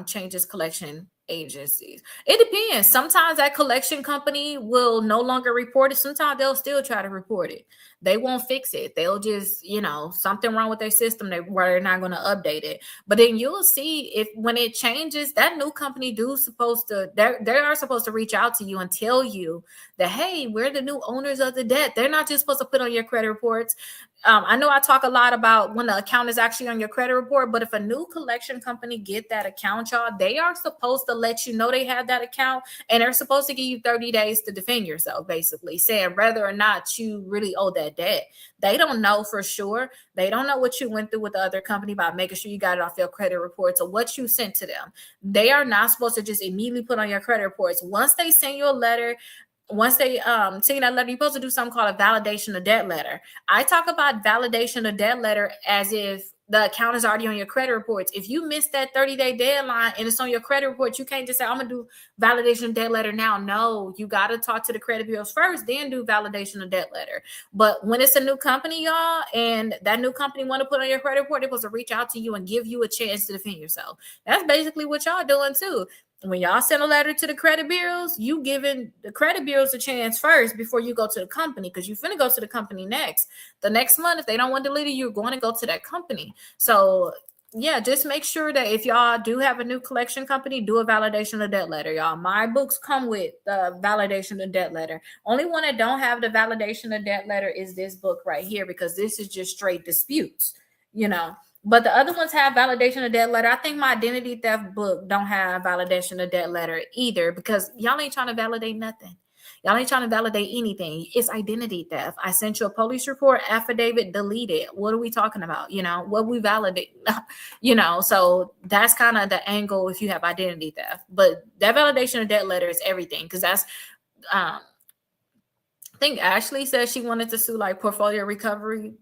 changes collection agencies? It depends. Sometimes that collection company will no longer report it. Sometimes they'll still try to report it. They won't fix it. They'll just, something wrong with their system where they're not going to update it. But then you'll see if when it changes, that new company they are supposed to reach out to you and tell you that, hey, we're the new owners of the debt. They're not just supposed to put on your credit reports. I know I talk a lot about when the account is actually on your credit report, but if a new collection company get that account, y'all, they are supposed to let you know they have that account, and they're supposed to give you 30 days to defend yourself, basically saying whether or not you really owe that debt. They don't know for sure. They don't know what you went through with the other company by making sure you got it off your credit reports or what you sent to them. They are not supposed to just immediately put on your credit reports. Once they send you a letter, once they send you that letter, you're supposed to do something called a validation of debt letter. I talk about validation of debt letter as if the account is already on your credit reports. If you miss that 30-day deadline and it's on your credit report, you can't just say, I'm going to do validation of debt letter now. No, you got to talk to the credit bureaus first, then do validation of debt letter. But when it's a new company, y'all, and that new company want to put on your credit report, they're supposed to reach out to you and give you a chance to defend yourself. That's basically what y'all doing too. When y'all send a letter to the credit bureaus, you giving the credit bureaus a chance first before you go to the company, because you're finna go to the company next. The next month, if they don't want to delete it, you're going to go to that company. So yeah, just make sure that if y'all do have a new collection company, do a validation of debt letter, y'all. My books come with the validation of debt letter. Only one that don't have the validation of debt letter is this book right here, because this is just straight disputes, But the other ones have validation of debt letter. I think my identity theft book don't have validation of debt letter either, because y'all ain't trying to validate nothing. Y'all ain't trying to validate anything. It's identity theft. I sent you a police report, affidavit, delete it. What are we talking about? What we validate, so that's kind of the angle if you have identity theft. But that validation of debt letter is everything, because that's, I think Ashley said she wanted to sue like portfolio recovery.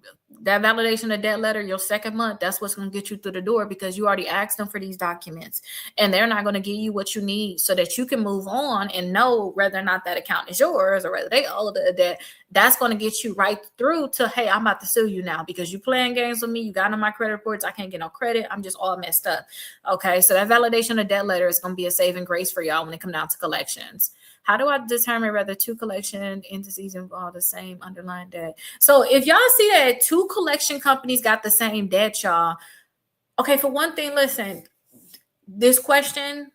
That validation of debt letter, your second month, that's what's going to get you through the door, because you already asked them for these documents, and they're not going to give you what you need so that you can move on and know whether or not that account is yours or whether they owe the debt. That's going to get you right through to, hey, I'm about to sue you now because you playing games with me. You got on my credit reports. I can't get no credit. I'm just all messed up. Okay, so that validation of debt letter is going to be a saving grace for y'all when it comes down to collections. How do I determine whether two collection entities involve the same underlying debt? So if y'all see that two collection companies got the same debt, y'all, okay, for one thing, listen, this question,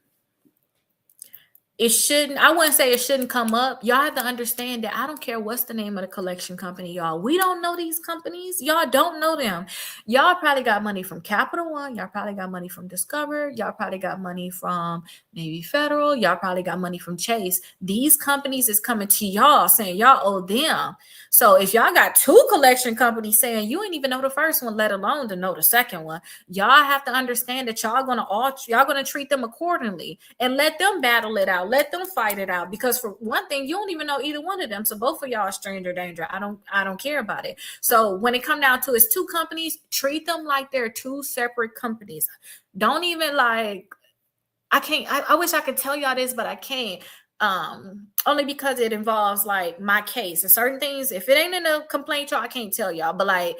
I wouldn't say it shouldn't come up. Y'all have to understand that I don't care what's the name of the collection company, y'all. We don't know these companies. Y'all don't know them. Y'all probably got money from Capital One. Y'all probably got money from Discover. Y'all probably got money from maybe Federal. Y'all probably got money from Chase. These companies is coming to y'all saying y'all owe them. So if y'all got two collection companies saying you ain't even know the first one, let alone to know the second one, y'all have to understand that y'all gonna treat them accordingly and let them battle it out. Let them fight it out, because for one thing, you don't even know either one of them. So both of y'all are stranger danger. I don't care about it. So when it come down to it's two companies, treat them like they're two separate companies. Don't even I wish I could tell y'all this, but I can't. Only because it involves like my case and certain things. If it ain't in a complaint, y'all, I can't tell y'all. But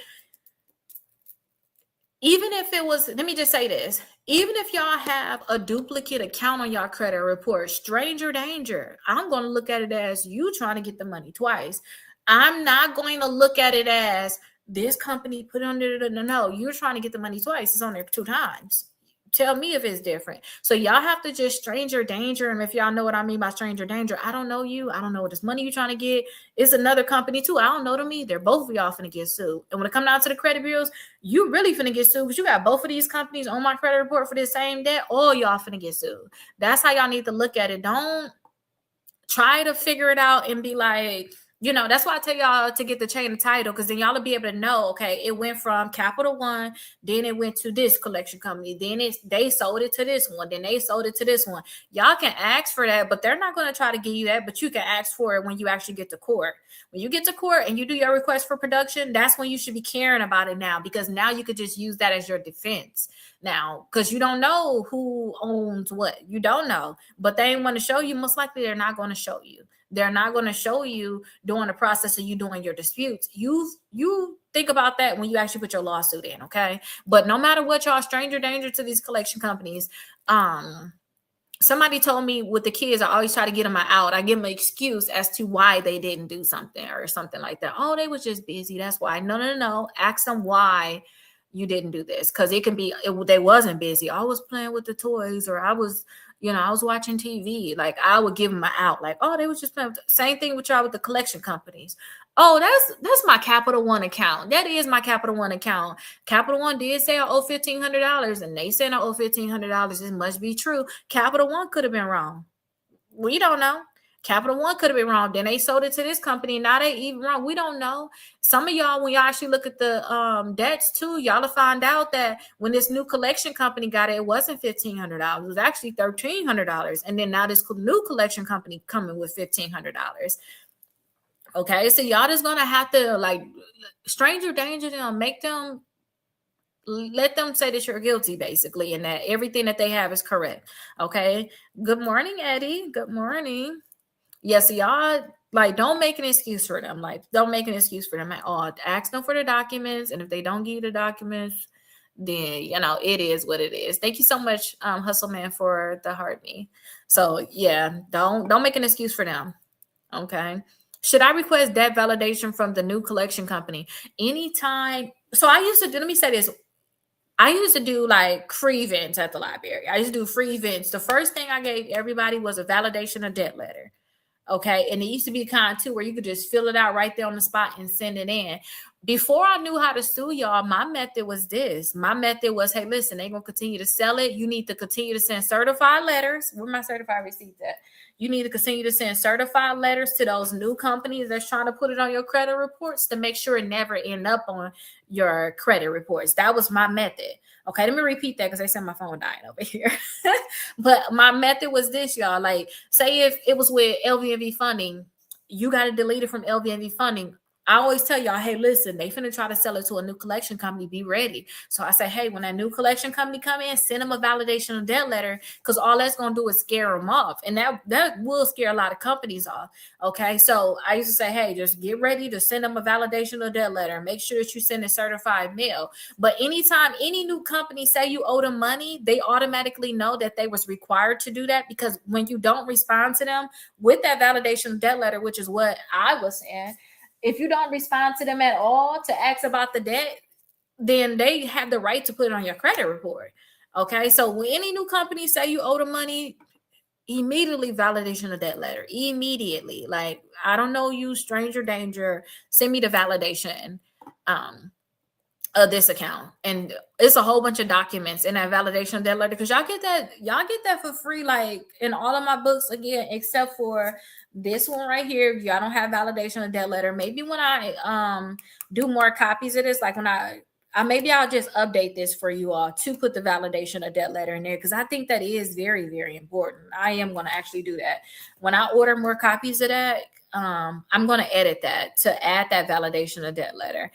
even if it was, let me just say this. Even if y'all have a duplicate account on your credit report, stranger danger. I'm going to look at it as you trying to get the money twice. I'm not going to look at it as this company put under the no. You're trying to get the money twice. It's on there 2 times. Tell me if it's different. So y'all have to just stranger danger. And if y'all know what I mean by stranger danger, I don't know you. I don't know what this money you're trying to get. It's another company too. I don't know them either. Both of y'all finna get sued. And when it comes down to the credit bureaus, you really finna get sued because you got both of these companies on my credit report for the same debt. All y'all finna get sued. That's how y'all need to look at it. Don't try to figure it out and be like, That's why I tell y'all to get the chain of title, because then y'all will be able to know, okay, it went from Capital One, then it went to this collection company, then they sold it to this one, then they sold it to this one. Y'all can ask for that, but they're not going to try to give you that, but you can ask for it when you actually get to court. When you get to court and you do your request for production, that's when you should be caring about it now, because now you could just use that as your defense now, because you don't know who owns what. You don't know, but they ain't want to show you. Most likely they're not going to show you. They're not going to show you during the process of you doing your disputes. You think about that when you actually put your lawsuit in, okay? But no matter what, y'all, stranger danger to these collection companies. Somebody told me with the kids, I always try to get them out. I give them an excuse as to why they didn't do something or something like that. Oh, they was just busy. That's why. No. Ask them why you didn't do this, because it can be they wasn't busy. I was playing with the toys, or I was watching TV. Like, I would give them an out. Like, oh, they was just playing. Same thing with y'all with the collection companies. Oh, that's my Capital One account. That is my Capital One account. Capital One did say I owe $1,500, and they said I owe $1,500. It must be true. Capital One could have been wrong. We don't know. Capital One could have been wrong. Then they sold it to this company. Now they even wrong. We don't know. Some of y'all, when y'all actually look at the debts too, y'all will find out that when this new collection company got it, it wasn't $1,500. It was actually $1,300. And then now this new collection company coming with $1,500. Okay, so y'all just gonna have to, like, stranger danger them, let them say that you're guilty, basically, and that everything that they have is correct. Okay. Good morning, Eddie. Good morning. Yes, y'all, like, don't make an excuse for them. Like, don't make an excuse for them at all. Ask them for the documents, and if they don't give you the documents, then it is what it is. Thank you so much, Hustle Man, for the heart me. So yeah, don't make an excuse for them. Okay. Should I request debt validation from the new collection company anytime? So I used to do, let me say this. I used to do like free events at the library. I used to do free events. The first thing I gave everybody was a validation of debt letter. Okay. And it used to be kind too, where you could just fill it out right there on the spot and send it in. Before I knew how to sue y'all, my method was this. My method was, hey, listen, they're going to continue to sell it. You need to continue to send certified letters. Where my certified receipts at? You need to continue to send certified letters to those new companies that's trying to put it on your credit reports to make sure it never end up on your credit reports. That was my method. Okay, let me repeat that because they said my phone dying over here. But my method was this, y'all. Like, say if it was with LVNV funding, you got to delete it from LVNV funding. I always tell y'all, hey, listen, they finna try to sell it to a new collection company. Be ready. So I say, hey, when that new collection company come in, send them a validation of debt letter, because all that's gonna do is scare them off, and that will scare a lot of companies off. Okay, so I used to say, hey, just get ready to send them a validation of debt letter. Make sure that you send a certified mail. But anytime any new company say you owe them money, they automatically know that they was required to do that, because when you don't respond to them with that validation of debt letter, which is what I was saying. If you don't respond to them at all to ask about the debt, then they have the right to put it on your credit report. Okay, so when any new company say you owe the money, immediately validation of debt letter. Immediately. Like, I don't know you, stranger danger, send me the validation of this account. And it's a whole bunch of documents in that validation of debt letter, because y'all get that for free, like in all of my books, again, except for this one right here. Y'all don't have validation of debt letter. Maybe when I do more copies of this, like when maybe I'll just update this for you all to put the validation of debt letter in there, because I think that is very, very important. I am going to actually do that. When I order more copies of that, I'm going to edit that to add that validation of debt letter.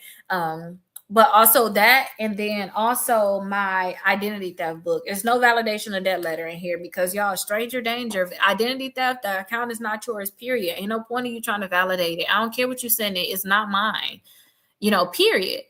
But also that, and then also my identity theft book. There's no validation of debt letter in here, because y'all, stranger danger. Identity theft, the account is not yours, period. Ain't no point of you trying to validate it. I don't care what you send it. It's not mine, period.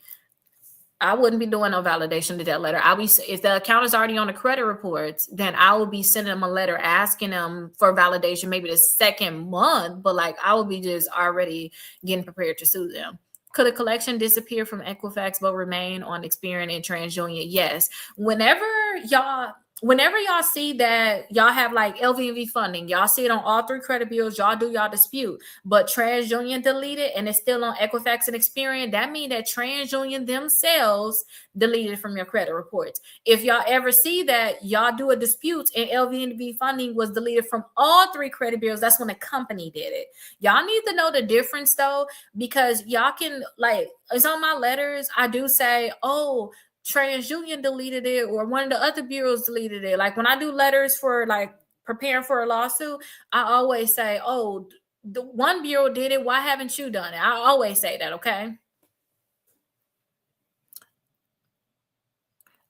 I wouldn't be doing no validation of debt letter. If the account is already on the credit reports, then I will be sending them a letter asking them for validation maybe the second month, but like I will be just already getting prepared to sue them. Could a collection disappear from Equifax but remain on Experian and TransUnion? Yes. Whenever y'all, whenever y'all see that y'all have like LVNV funding, y'all see it on all three credit bureaus, y'all do y'all dispute, but TransUnion deleted and it's still on Equifax and Experian, that means that TransUnion themselves deleted from your credit reports. If y'all ever see that y'all do a dispute and LVNV funding was deleted from all three credit bureaus, that's when a company did it. Y'all need to know the difference though, because y'all can, like, it's on my letters, I do say, oh, TransUnion deleted it or one of the other bureaus deleted it. Like when I do letters for like preparing for a lawsuit, I always say, oh, the one bureau did it. Why haven't you done it? I always say that, okay?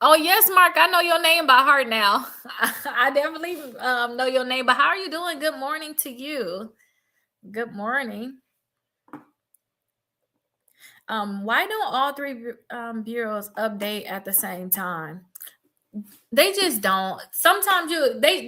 Oh, yes, Mark, I know your name by heart now. I definitely know your name, but how are you doing? Good morning to you. Good morning. Why don't all three bureaus update at the same time? They just don't. Sometimes they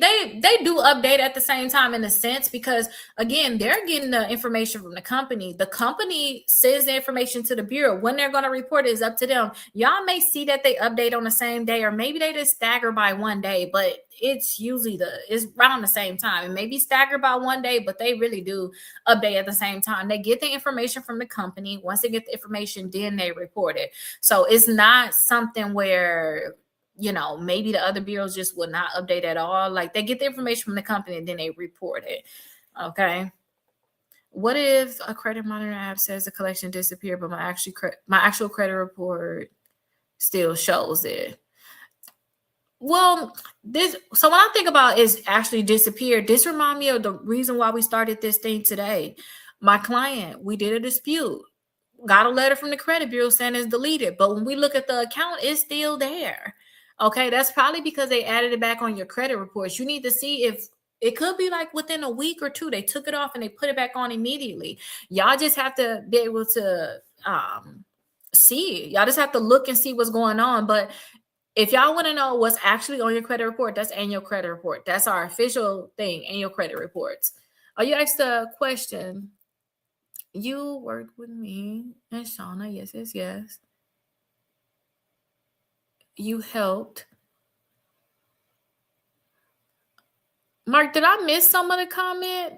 do update at the same time in a sense, because again, they're getting the information from the company. The company sends the information to the bureau. When they're going to report it is up to them. Y'all may see that they update on the same day, or maybe they just stagger by one day, but it's usually it's around the same time. It may be staggered by one day, but they really do update at the same time. They get the information from the company. Once they get the information, then they report it. So it's not something where, you know, maybe the other bureaus just will not update at all. Like they get the information from the company and then they report it. Okay. What if a credit monitoring app says the collection disappeared, but my actual credit report still shows it? Well, so when I think about is actually disappeared, this remind me of the reason why we started this thing today. My client, we did a dispute, got a letter from the credit bureau saying it's deleted, but when we look at the account, it's still there. Okay, that's probably because they added it back on your credit reports. You need to see if it could be like within a week or two, they took it off and they put it back on immediately. Y'all just have to be able to see it. Y'all just have to look and see what's going on. But if y'all want to know what's actually on your credit report, that's annual credit report. That's our official thing, annual credit reports. Oh, you asked a question. You worked with me and Shauna. Yes, yes, yes. You helped. Mark, did I miss some of the comment?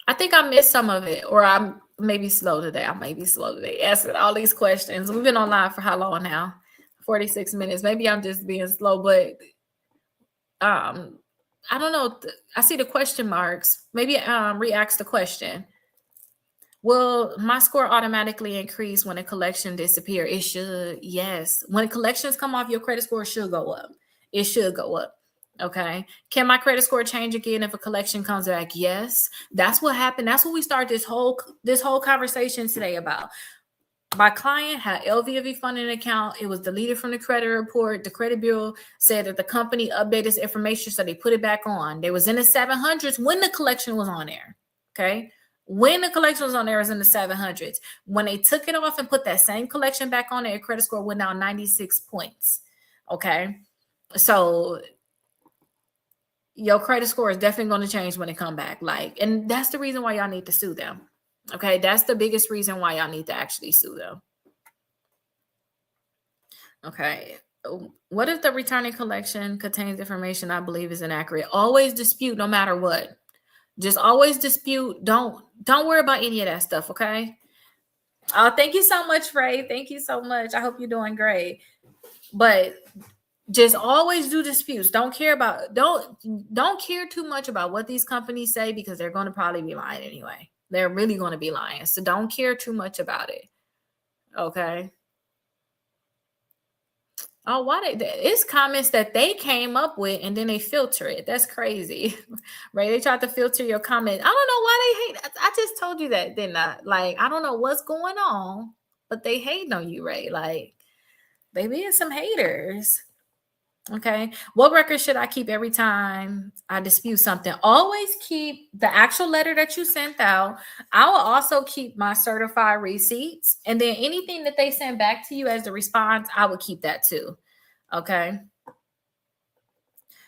I think I missed some of it, or I'm maybe slow today. I may be slow today asking all these questions. We've been online for how long now? 46 minutes. Maybe I'm just being slow, but I don't know. I see the question marks. Maybe re-ask the question. Will my score automatically increase when a collection disappear? It should, yes. When collections come off, your credit score should go up. It should go up. Okay. Can my credit score change again if a collection comes back? Yes. That's what happened. That's what we started this whole conversation today about. My client had LVV funding account. It was deleted from the credit report. The credit bureau said that the company updated this information, so they put it back on. They was in the 700s when the collection was on there. Okay. When the collection was on there, it was in the 700s. When they took it off and put that same collection back on there, credit score went down 96 points. Okay. So your credit score is definitely going to change when it come back. Like, and that's the reason why y'all need to sue them. Okay. That's the biggest reason why y'all need to actually sue them. Okay. What if the returning collection contains information I believe is inaccurate? Always dispute no matter what. Just always dispute. Don't worry about any of that stuff, okay? Thank you so much, Ray. Thank you so much. I hope you're doing great. But just always do disputes. Don't care too much about what these companies say, because they're going to probably be lying anyway. They're really going to be lying. So don't care too much about it. Okay. Oh, it's comments that they came up with and then they filter it. That's crazy. Right? They tried to filter your comment. I don't know why they hate. I just told you that, didn't I? Like, I don't know what's going on, but they hate on you, Ray. Like, they being some haters. Okay. What record should I keep every time I dispute something? Always keep the actual letter that you sent out. I will also keep my certified receipts. And then anything that they send back to you as the response, I will keep that too. Okay.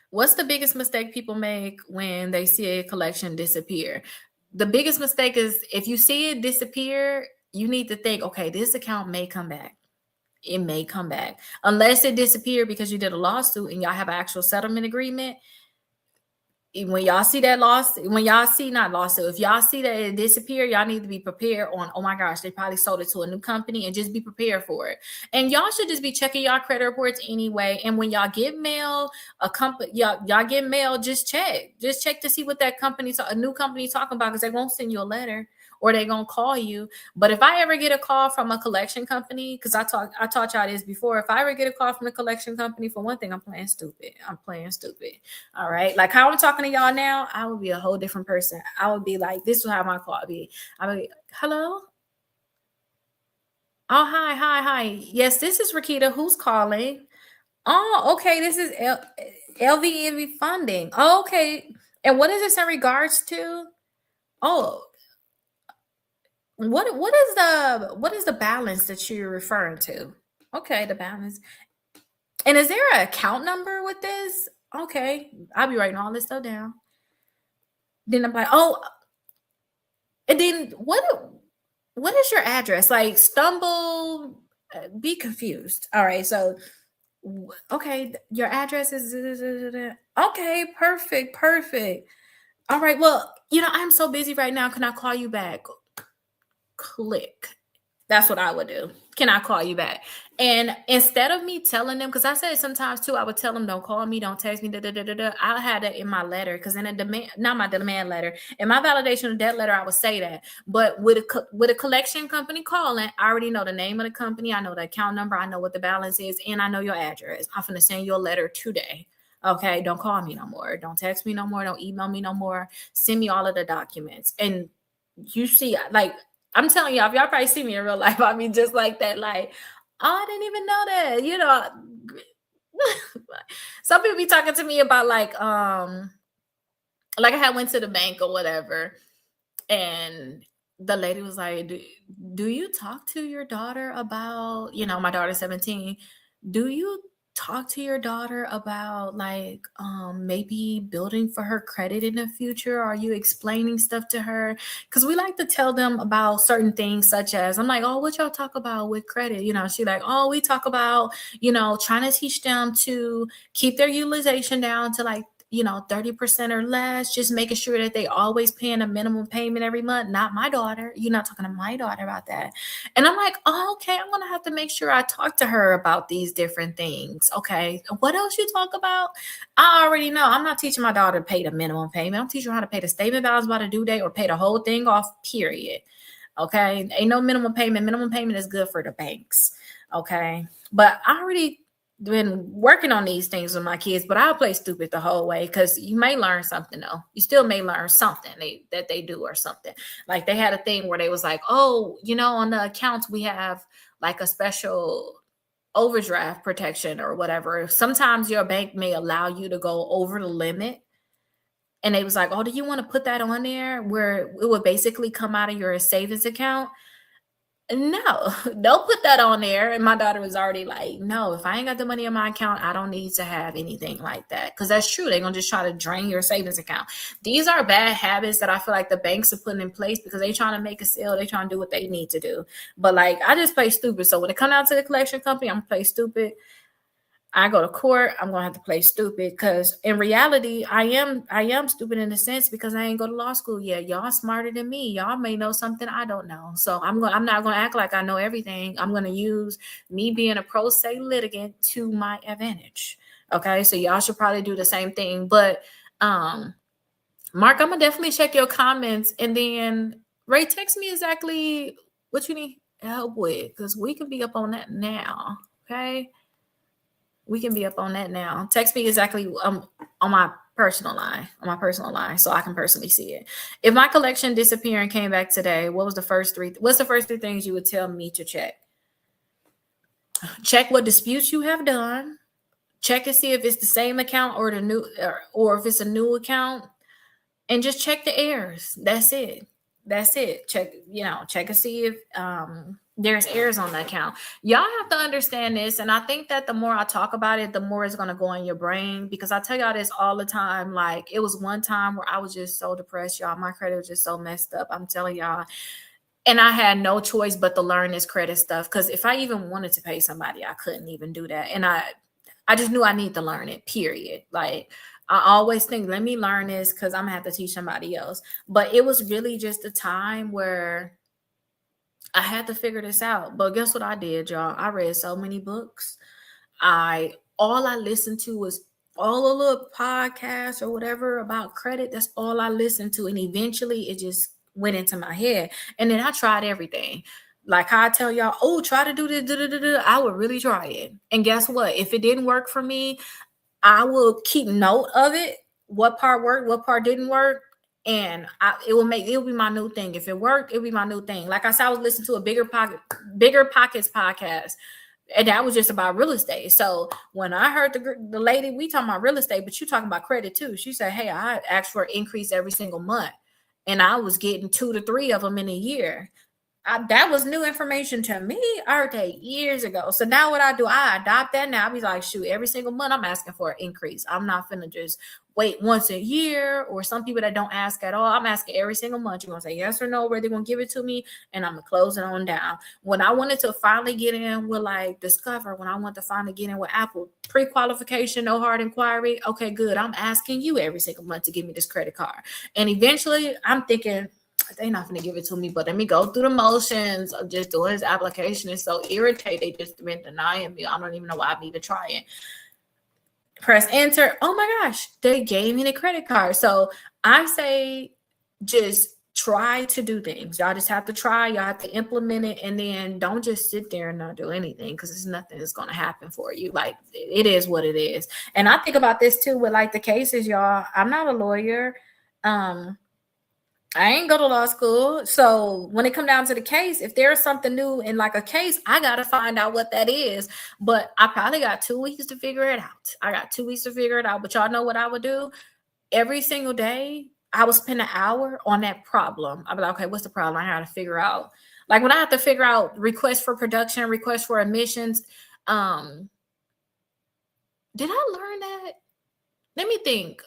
What's the biggest mistake people make when they see a collection disappear? The biggest mistake is if you see it disappear, you need to think, okay, this account may come back. it may come back unless it disappeared because you did a lawsuit and y'all have an actual settlement agreement. When y'all see that when y'all see not lawsuit, if y'all see that it disappear, y'all need to be prepared on, oh my gosh, they probably sold it to a new company, and just be prepared for it. And y'all should just be checking y'all credit reports anyway. And when y'all get mail, y'all get mail, just check to see what that a new company talking about, because they won't send you a letter or they gonna call you. But if I ever get a call from a collection company, because I taught y'all this before, if I ever get a call from a collection company, for one thing, I'm playing stupid. All right. Like how I'm talking to y'all now, I would be a whole different person. I would be like, this is how my call be. I would be, hello? Oh, hi. Yes, this is Rickita. Who's calling? Oh, okay. This is LVNV funding. Oh, okay. And what is this in regards to? Oh, what is the balance that you're referring to? Okay, the balance. And is there an account number with this? Okay, I'll be writing all this stuff down. Then I'm like, oh, and then what is your address? Like stumble, be confused. All right, so okay, your address is okay, perfect. All right, well, I'm so busy right now. Can I call you back? Click. That's what I would do. Can I call you back? And instead of me telling them, because I said sometimes too, I would tell them, don't call me, don't text me, I had that in my letter, because in a demand, not my demand letter, in my validation of debt letter, I would say that. But with a collection company calling, I already know the name of the company, I know the account number, I know what the balance is, and I know your address. I'm gonna send you a letter today. Okay, don't call me no more, don't text me no more, don't email me no more. Send me all of the documents. And you see, like, I'm telling y'all, if y'all probably see me in real life, I mean, just like that, like, oh, I didn't even know that, Some people be talking to me about like I had went to the bank or whatever, and the lady was like, do you talk to your daughter about, my daughter's 17. Do you talk to your daughter about like maybe building for her credit in the future? Are you explaining stuff to her? Because we like to tell them about certain things, such as, I'm like, oh, what y'all talk about with credit? She like, oh, we talk about, trying to teach them to keep their utilization down to like 30% or less, just making sure that they always paying a minimum payment every month. Not my daughter. You're not talking to my daughter about that. And I'm like, oh, okay, I'm going to have to make sure I talk to her about these different things. Okay. What else you talk about? I already know. I'm not teaching my daughter to pay the minimum payment. I'm teaching her how to pay the statement balance by the due date, or pay the whole thing off, period. Okay. Ain't no minimum payment. Minimum payment is good for the banks. Okay. But I already been working on these things with my kids, but I'll play stupid the whole way, because you may learn something though. You still may learn something that they do or something. Like they had a thing where they was like, oh, on the accounts we have like a special overdraft protection or whatever. Sometimes your bank may allow you to go over the limit. And they was like, oh, do you want to put that on there where it would basically come out of your savings account? No, don't put that on there. And my daughter was already like, no, if I ain't got the money in my account, I don't need to have anything like that. Because that's true. They're going to just try to drain your savings account. These are bad habits that I feel like the banks are putting in place because they trying to make a sale. They trying to do what they need to do. But like, I just play stupid. So when it comes out to the collection company, I'm going to play stupid. I go to court, I'm gonna have to play stupid, because in reality, I am stupid in a sense, because I ain't go to law school yet. Y'all smarter than me. Y'all may know something I don't know. So I'm not gonna act like I know everything. I'm gonna use me being a pro se litigant to my advantage. Okay, so y'all should probably do the same thing. But Mark, I'm gonna definitely check your comments, and then Ray, text me exactly what you need help with, because we can be up on that now. Okay. We can be up on that now. Text me exactly on my personal line, so I can personally see it. If my collection disappeared and came back today, what's the first three things you would tell me to check? Check what disputes you have done. Check and see if it's the same account or or if it's a new account, and just check the errors. That's it. Check and see if there's errors on the account. Y'all have to understand this, and I think that the more I talk about it, the more it's going to go in your brain, because I tell y'all this all the time. Like, it was one time where I was just so depressed, y'all. My credit was just so messed up. I'm telling y'all, And I had no choice but to learn this credit stuff, because if I even wanted to pay somebody, I couldn't even do that. And I just knew I need to learn it, period. Like, I always think, let me learn this because I'm gonna have to teach somebody else. But it was really just a time where I had to figure this out. But guess what I did, y'all? I read so many books. All I listened to was all the little podcasts or whatever about credit. That's all I listened to. And eventually it just went into my head. And then I tried everything. Like I tell y'all, oh, try to do this, I would really try it. And guess what? If it didn't work for me, I will keep note of it. What part worked, what part didn't work. And it'll be my new thing. If it worked, it'll be my new thing. Like I said, I was listening to a Bigger Pockets podcast, and that was just about real estate. So when I heard the lady, we talking about real estate, but you talking about credit too. She said, hey, I asked for an increase every single month, and I was getting 2 to 3 of them in a year. That was new information to me. I heard that years ago. So now what I do, I adopt that now. I be like, shoot, every single month I'm asking for an increase. I'm not finna just wait once a year, or some people that don't ask at all. I'm asking every single month. You're gonna say yes or no, where they're gonna give it to me, and I'm gonna close it on down. When I wanted to finally get in with like Discover, when I wanted to finally get in with Apple, pre-qualification, no hard inquiry. Okay, good. I'm asking you every single month to give me this credit card. And eventually I'm thinking, they're not going to give it to me, but let me go through the motions of just doing this application. It's so irritating. They just been denying me. I don't even know why I'm even trying. Press enter. Oh my gosh, they gave me the credit card. So I say, just try to do things. Y'all just have to try. Y'all have to implement it, and then don't just sit there and not do anything, because there's nothing that's going to happen for you. Like, it is what it is. And I think about this too with like the cases, y'all. I'm not a lawyer. I ain't go to law school. So when it come down to the case, if there's something new in like a case, I got to find out what that is. But I probably got 2 weeks to figure it out. But y'all know what I would do? Every single day, I would spend an hour on that problem. I'd be like, okay, what's the problem? I got to figure out. Like when I have to figure out requests for production, requests for admissions. Did I learn that? Let me think.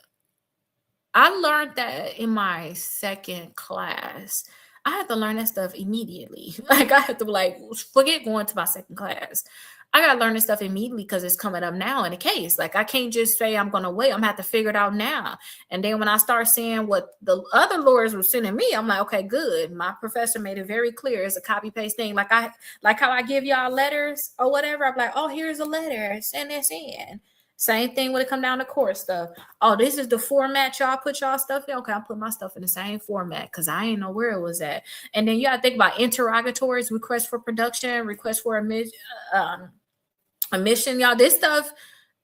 I learned that in my second class. I had to learn that stuff immediately. Like I had to forget going to my second class. I got to learn this stuff immediately because it's coming up now in the case. Like I can't just say I'm going to wait. I'm going to have to figure it out now. And then when I start seeing what the other lawyers were sending me, I'm like, okay, good. My professor made it very clear. It's a copy paste thing. Like how I give y'all letters or whatever. I'm like, oh, here's a letter. Send this in. Same thing when it come down to court stuff. Oh, this is the format y'all put y'all stuff in. Okay, I'll put my stuff in the same format because I ain't know where it was at. And then you gotta think about interrogatories, requests for production, requests for admission. Y'all, this stuff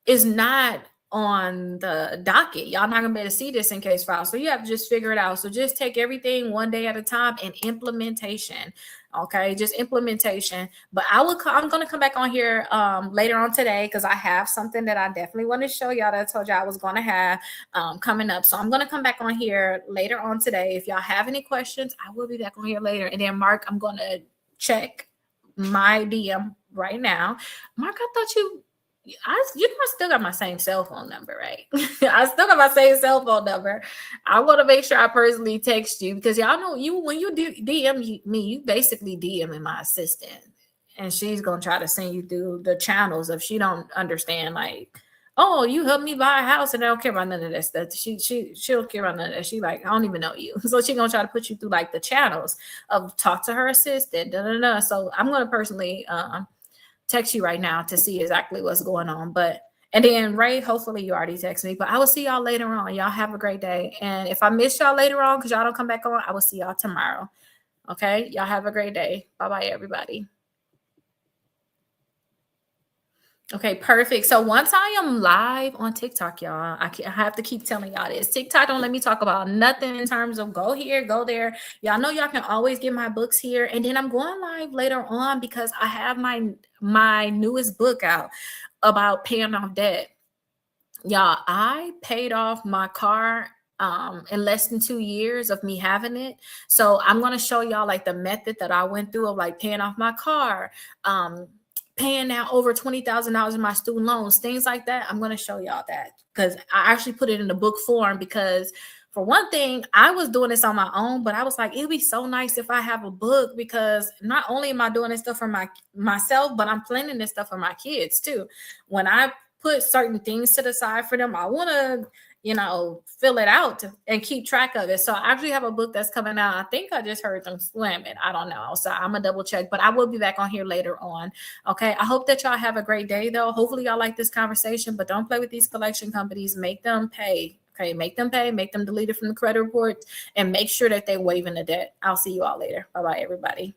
is not on the docket. Y'all not gonna be able to see this in case file. So you have to just figure it out. So just take everything one day at a time, and implementation. Okay, just implementation. But I'm gonna come back on here later on today because I have something that I definitely want to show y'all that I told y'all I was gonna have coming up. So I'm gonna come back on here later on today. If y'all have any questions, I will be back on here later. And then Mark, I'm gonna check my DM right now. Mark, I thought I still got my same cell phone number, right? I still got my same cell phone number. I want to make sure I personally text you because y'all know when you DM me, you basically DMing my assistant, and she's gonna try to send you through the channels if she don't understand. Like, oh, you helped me buy a house, and I don't care about none of that stuff. She don't care about none of that. She like, I don't even know you, so she gonna try to put you through like the channels of talk to her assistant. So I'm gonna personally text you right now to see exactly what's going on. And then Ray, hopefully you already text me, but I will see y'all later on. Y'all have a great day. And if I miss y'all later on because y'all don't come back on, I will see y'all tomorrow. Okay, y'all have a great day. Bye everybody. Okay, perfect. So once I am live on TikTok, y'all, I have to keep telling y'all this. TikTok don't let me talk about nothing in terms of go here, go there. Y'all know y'all can always get my books here. And then I'm going live later on because I have my newest book out about paying off debt. Y'all, I paid off my car in less than 2 years of me having it. So I'm going to show y'all like the method that I went through of like paying off my car, paying out over $20,000 in my student loans, things like that. I'm going to show y'all that because I actually put it in the book form because for one thing, I was doing this on my own, but I was like, it'd be so nice if I have a book, because not only am I doing this stuff for myself, but I'm planning this stuff for my kids too. When I put certain things to the side for them, I want to, fill it out and keep track of it. So I actually have a book that's coming out. I think I just heard them slamming. I don't know. So I'm gonna double check, but I will be back on here later on. Okay. I hope that y'all have a great day though. Hopefully y'all like this conversation, but don't play with these collection companies. Make them pay. Okay, make them pay, make them delete it from the credit report, and make sure that they're waiving the debt. I'll see you all later. Bye-bye, everybody.